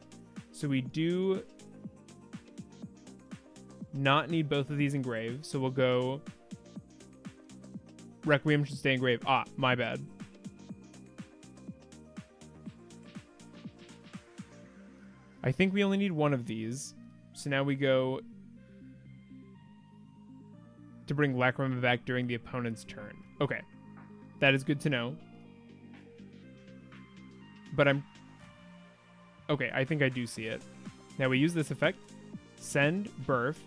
So we do not need both of these in grave. So we'll go Requiem should stay in grave. Ah, my bad. I think we only need 1 of these. So now we go to bring Lacrima back during the opponent's turn. Okay. That is good to know. But okay, I think I do see it. Now we use this effect. Send, Birth.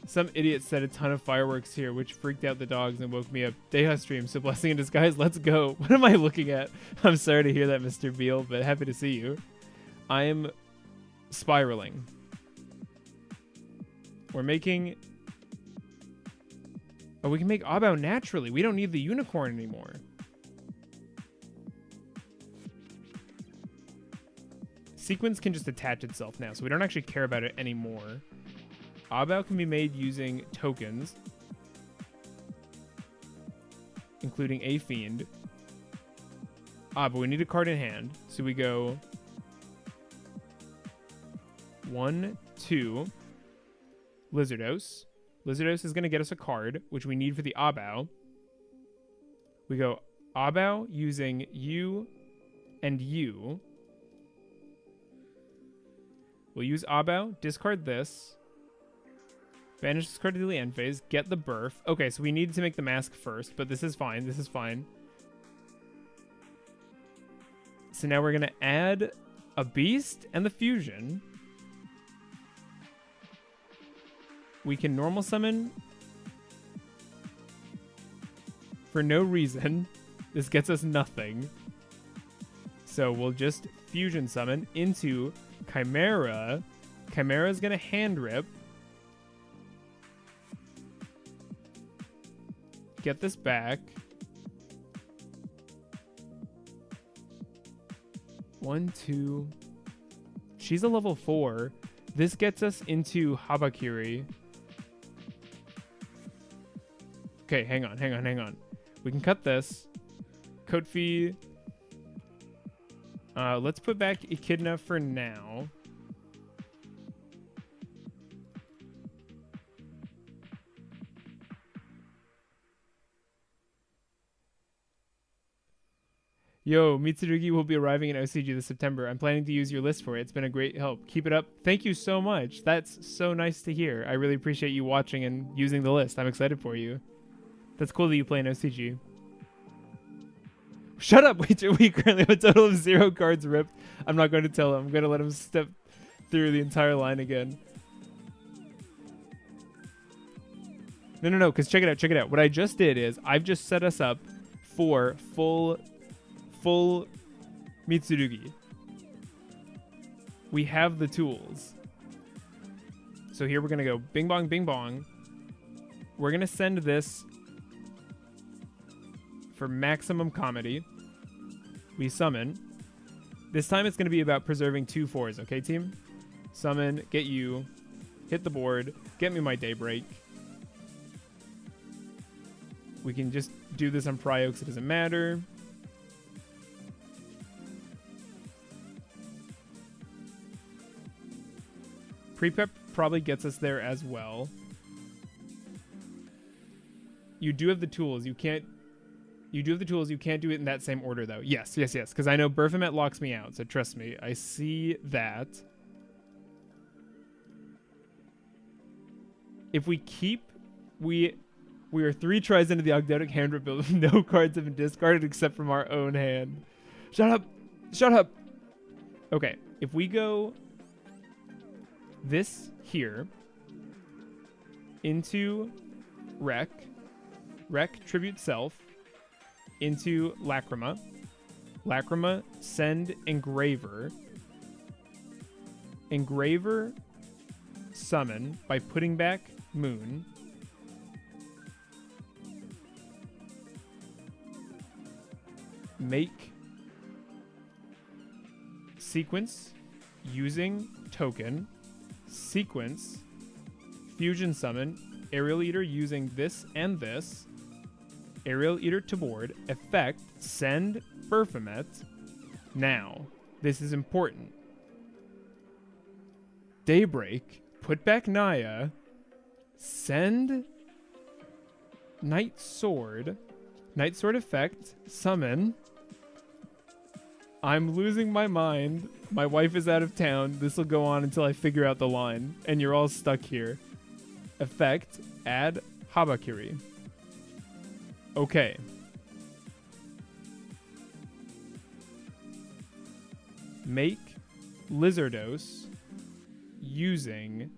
Some idiot set a ton of fireworks here, which freaked out the dogs and woke me up. Deha stream, so blessing in disguise, let's go. What am I looking at? I'm sorry to hear that, Mr. Beal, but happy to see you. I am spiraling. We're making... Oh, we can make Abao naturally. We don't need the unicorn anymore. Sequence can just attach itself now, so we don't actually care about it anymore. Abao can be made using tokens, including a fiend. But we need a card in hand, so we go 1, 2, Lizardos. Lizardos is going to get us a card, which we need for the Abao. We go Abao using you and you. We'll use Abao, discard this. Banish this card to the end phase, get the Birth. Okay, so we need to make the mask first, but this is fine. This is fine. So now we're going to add a Beast and the Fusion. We can normal summon for no reason. This gets us nothing. So we'll just fusion summon into Chimera. Chimera is going to hand rip. Get this back. 1, 2. She's a level 4. This gets us into Habakiri. Okay, hang on. We can cut this. Kotefi. Let's put back Echidna for now. Yo, Mitsurugi will be arriving in OCG this September. I'm planning to use your list for it. It's been a great help. Keep it up. Thank you so much. That's so nice to hear. I really appreciate you watching and using the list. I'm excited for you. That's cool that you play in OCG. Shut up! We currently have a total of 0 cards ripped. I'm not going to tell him. I'm going to let him step through the entire line again. No, because check it out. What I just did is I've just set us up for full Mitsurugi. We have the tools. So here we're going to go bing bong, bing bong. We're going to send this for maximum comedy. We summon. This time it's going to be about preserving 2 4s, okay, team? Summon, get you, hit the board, get me my Daybreak. We can just do this on Prio because it doesn't matter. Pre-prep probably gets us there as well. You do have the tools. You do have the tools. You can't do it in that same order, though. Yes. Because I know Baphomet locks me out, so trust me. I see that. If we keep... We are 3 tries into the Ogdoadic hand rip build. No cards have been discarded except from our own hand. Shut up! Okay, if we go this here into Rec Tribute Self, into Lacrima, send Engraver, summon by putting back Moon, make sequence using token, fusion summon Aerial Eater using this and this, Aerial Eater to board. Effect, send Berfomet. Now, this is important. Daybreak, put back Naya. Send Night Sword. Night Sword effect, summon. I'm losing my mind. My wife is out of town. This will go on until I figure out the line. And you're all stuck here. Effect, add Habakiri. Okay. Make Lizardos using...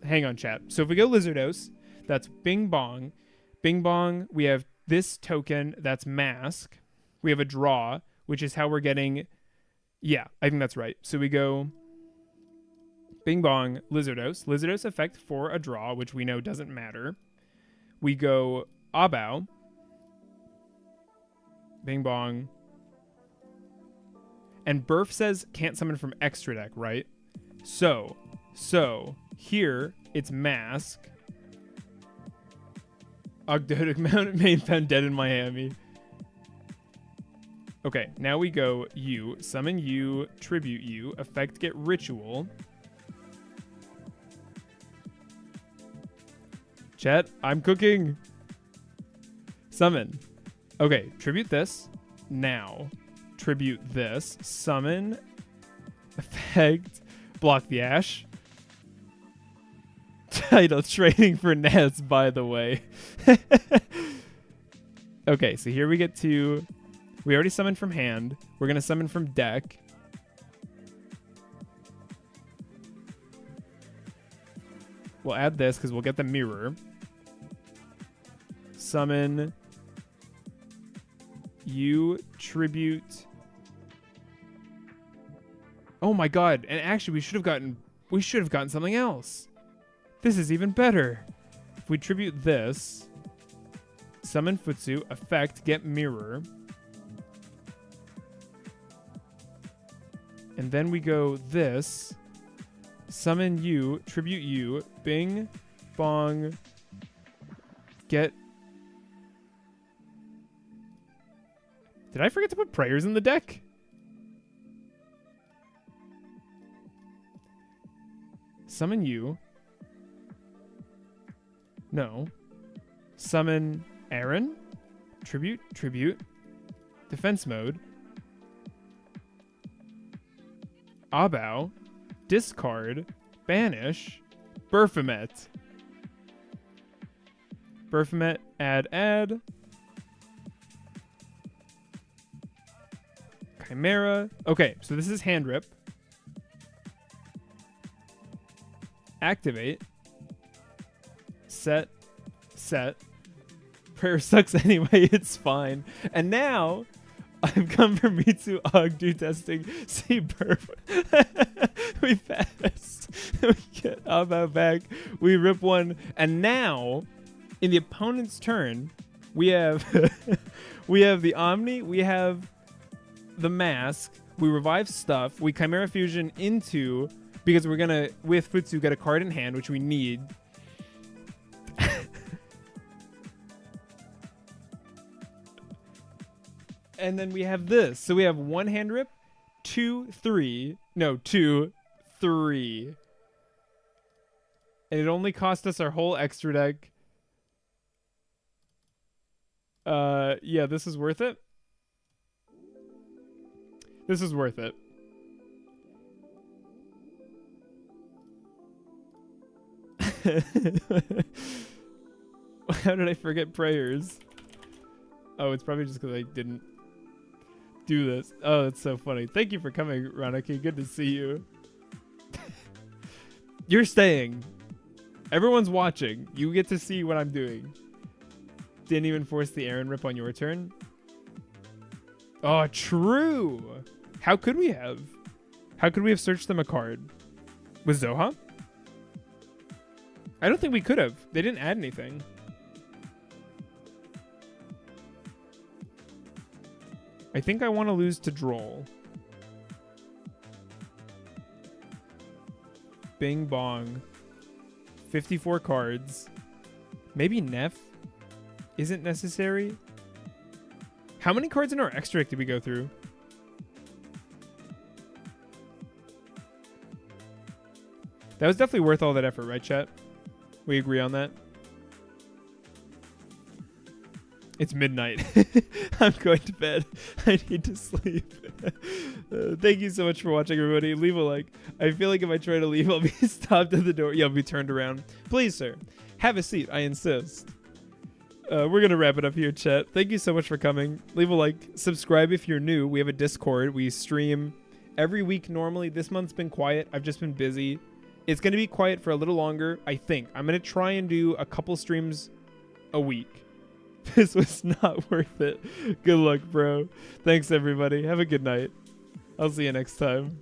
Hang on, chat. So if we go Lizardos, that's Bing Bong. Bing Bong, we have this token, that's Mask. We have a draw, which is how we're getting... Yeah, I think that's right. So we go Bing Bong, Lizardos. Lizardos effect for a draw, which we know doesn't matter. We go Abao. Bing Bong. And Burf says can't summon from extra deck, right? So here it's Mask. Ogdoadic main found dead in Miami. Okay, now we go you. Summon you, tribute you, effect get ritual. Chat, I'm cooking. Summon. Okay, tribute this. Now, tribute this. Summon. Effect. Block the Ash. Title, trading for Naz, by the way. Okay, so here we get to... We already summoned from hand. We're going to summon from deck. We'll add this because we'll get the mirror. Summon you, tribute. Oh my god, and actually we should have gotten something else. This is even better. If we tribute this, summon Futsu, effect, get mirror. And then we go this, summon you, tribute you, Bing, Bong, get... Did I forget to put prayers in the deck? Summon you. No. Summon Aaron. Tribute. Defense mode. Abao. Discard. Banish. Berfomet. Add. Chimera. Okay, so this is hand rip. Activate. Set. Prayer sucks anyway, it's fine. And now, I've come for Mitsu Ogdu testing. See, perfect. We passed. We get Abao back. We rip one. And now, in the opponent's turn, we have the Omni, we have the Mask, we revive stuff, we Chimera Fusion into, because we're gonna, with Futsu, get a card in hand, which we need. And then we have this. So we have one hand rip, 2, 3. No, 2, 3. And it only cost us our whole extra deck. Yeah, this is worth it. This is worth it. How did I forget prayers? Oh, it's probably just because I didn't do this. Oh, that's so funny. Thank you for coming, Ranaki. Good to see you. You're staying. Everyone's watching. You get to see what I'm doing. Didn't even force the Aaron rip on your turn. Oh, true. How could we have? How could we have searched them a card? With Zoha? I don't think we could have. They didn't add anything. I think I want to lose to Droll. Bing Bong. 54 cards. Maybe Neff? isn't necessary. How many cards in our extra deck did we go through? That was definitely worth all that effort, right, chat? We agree on that? It's midnight. I'm going to bed. I need to sleep. Thank you so much for watching, everybody. Leave a like. I feel like if I try to leave, I'll be stopped at the door. Yeah, I'll be turned around. Please, sir. Have a seat. I insist. We're going to wrap it up here, chat. Thank you so much for coming. Leave a like. Subscribe if you're new. We have a Discord. We stream every week normally. This month's been quiet. I've just been busy. It's going to be quiet for a little longer, I think. I'm going to try and do a couple streams a week. This was not worth it. Good luck, bro. Thanks, everybody. Have a good night. I'll see you next time.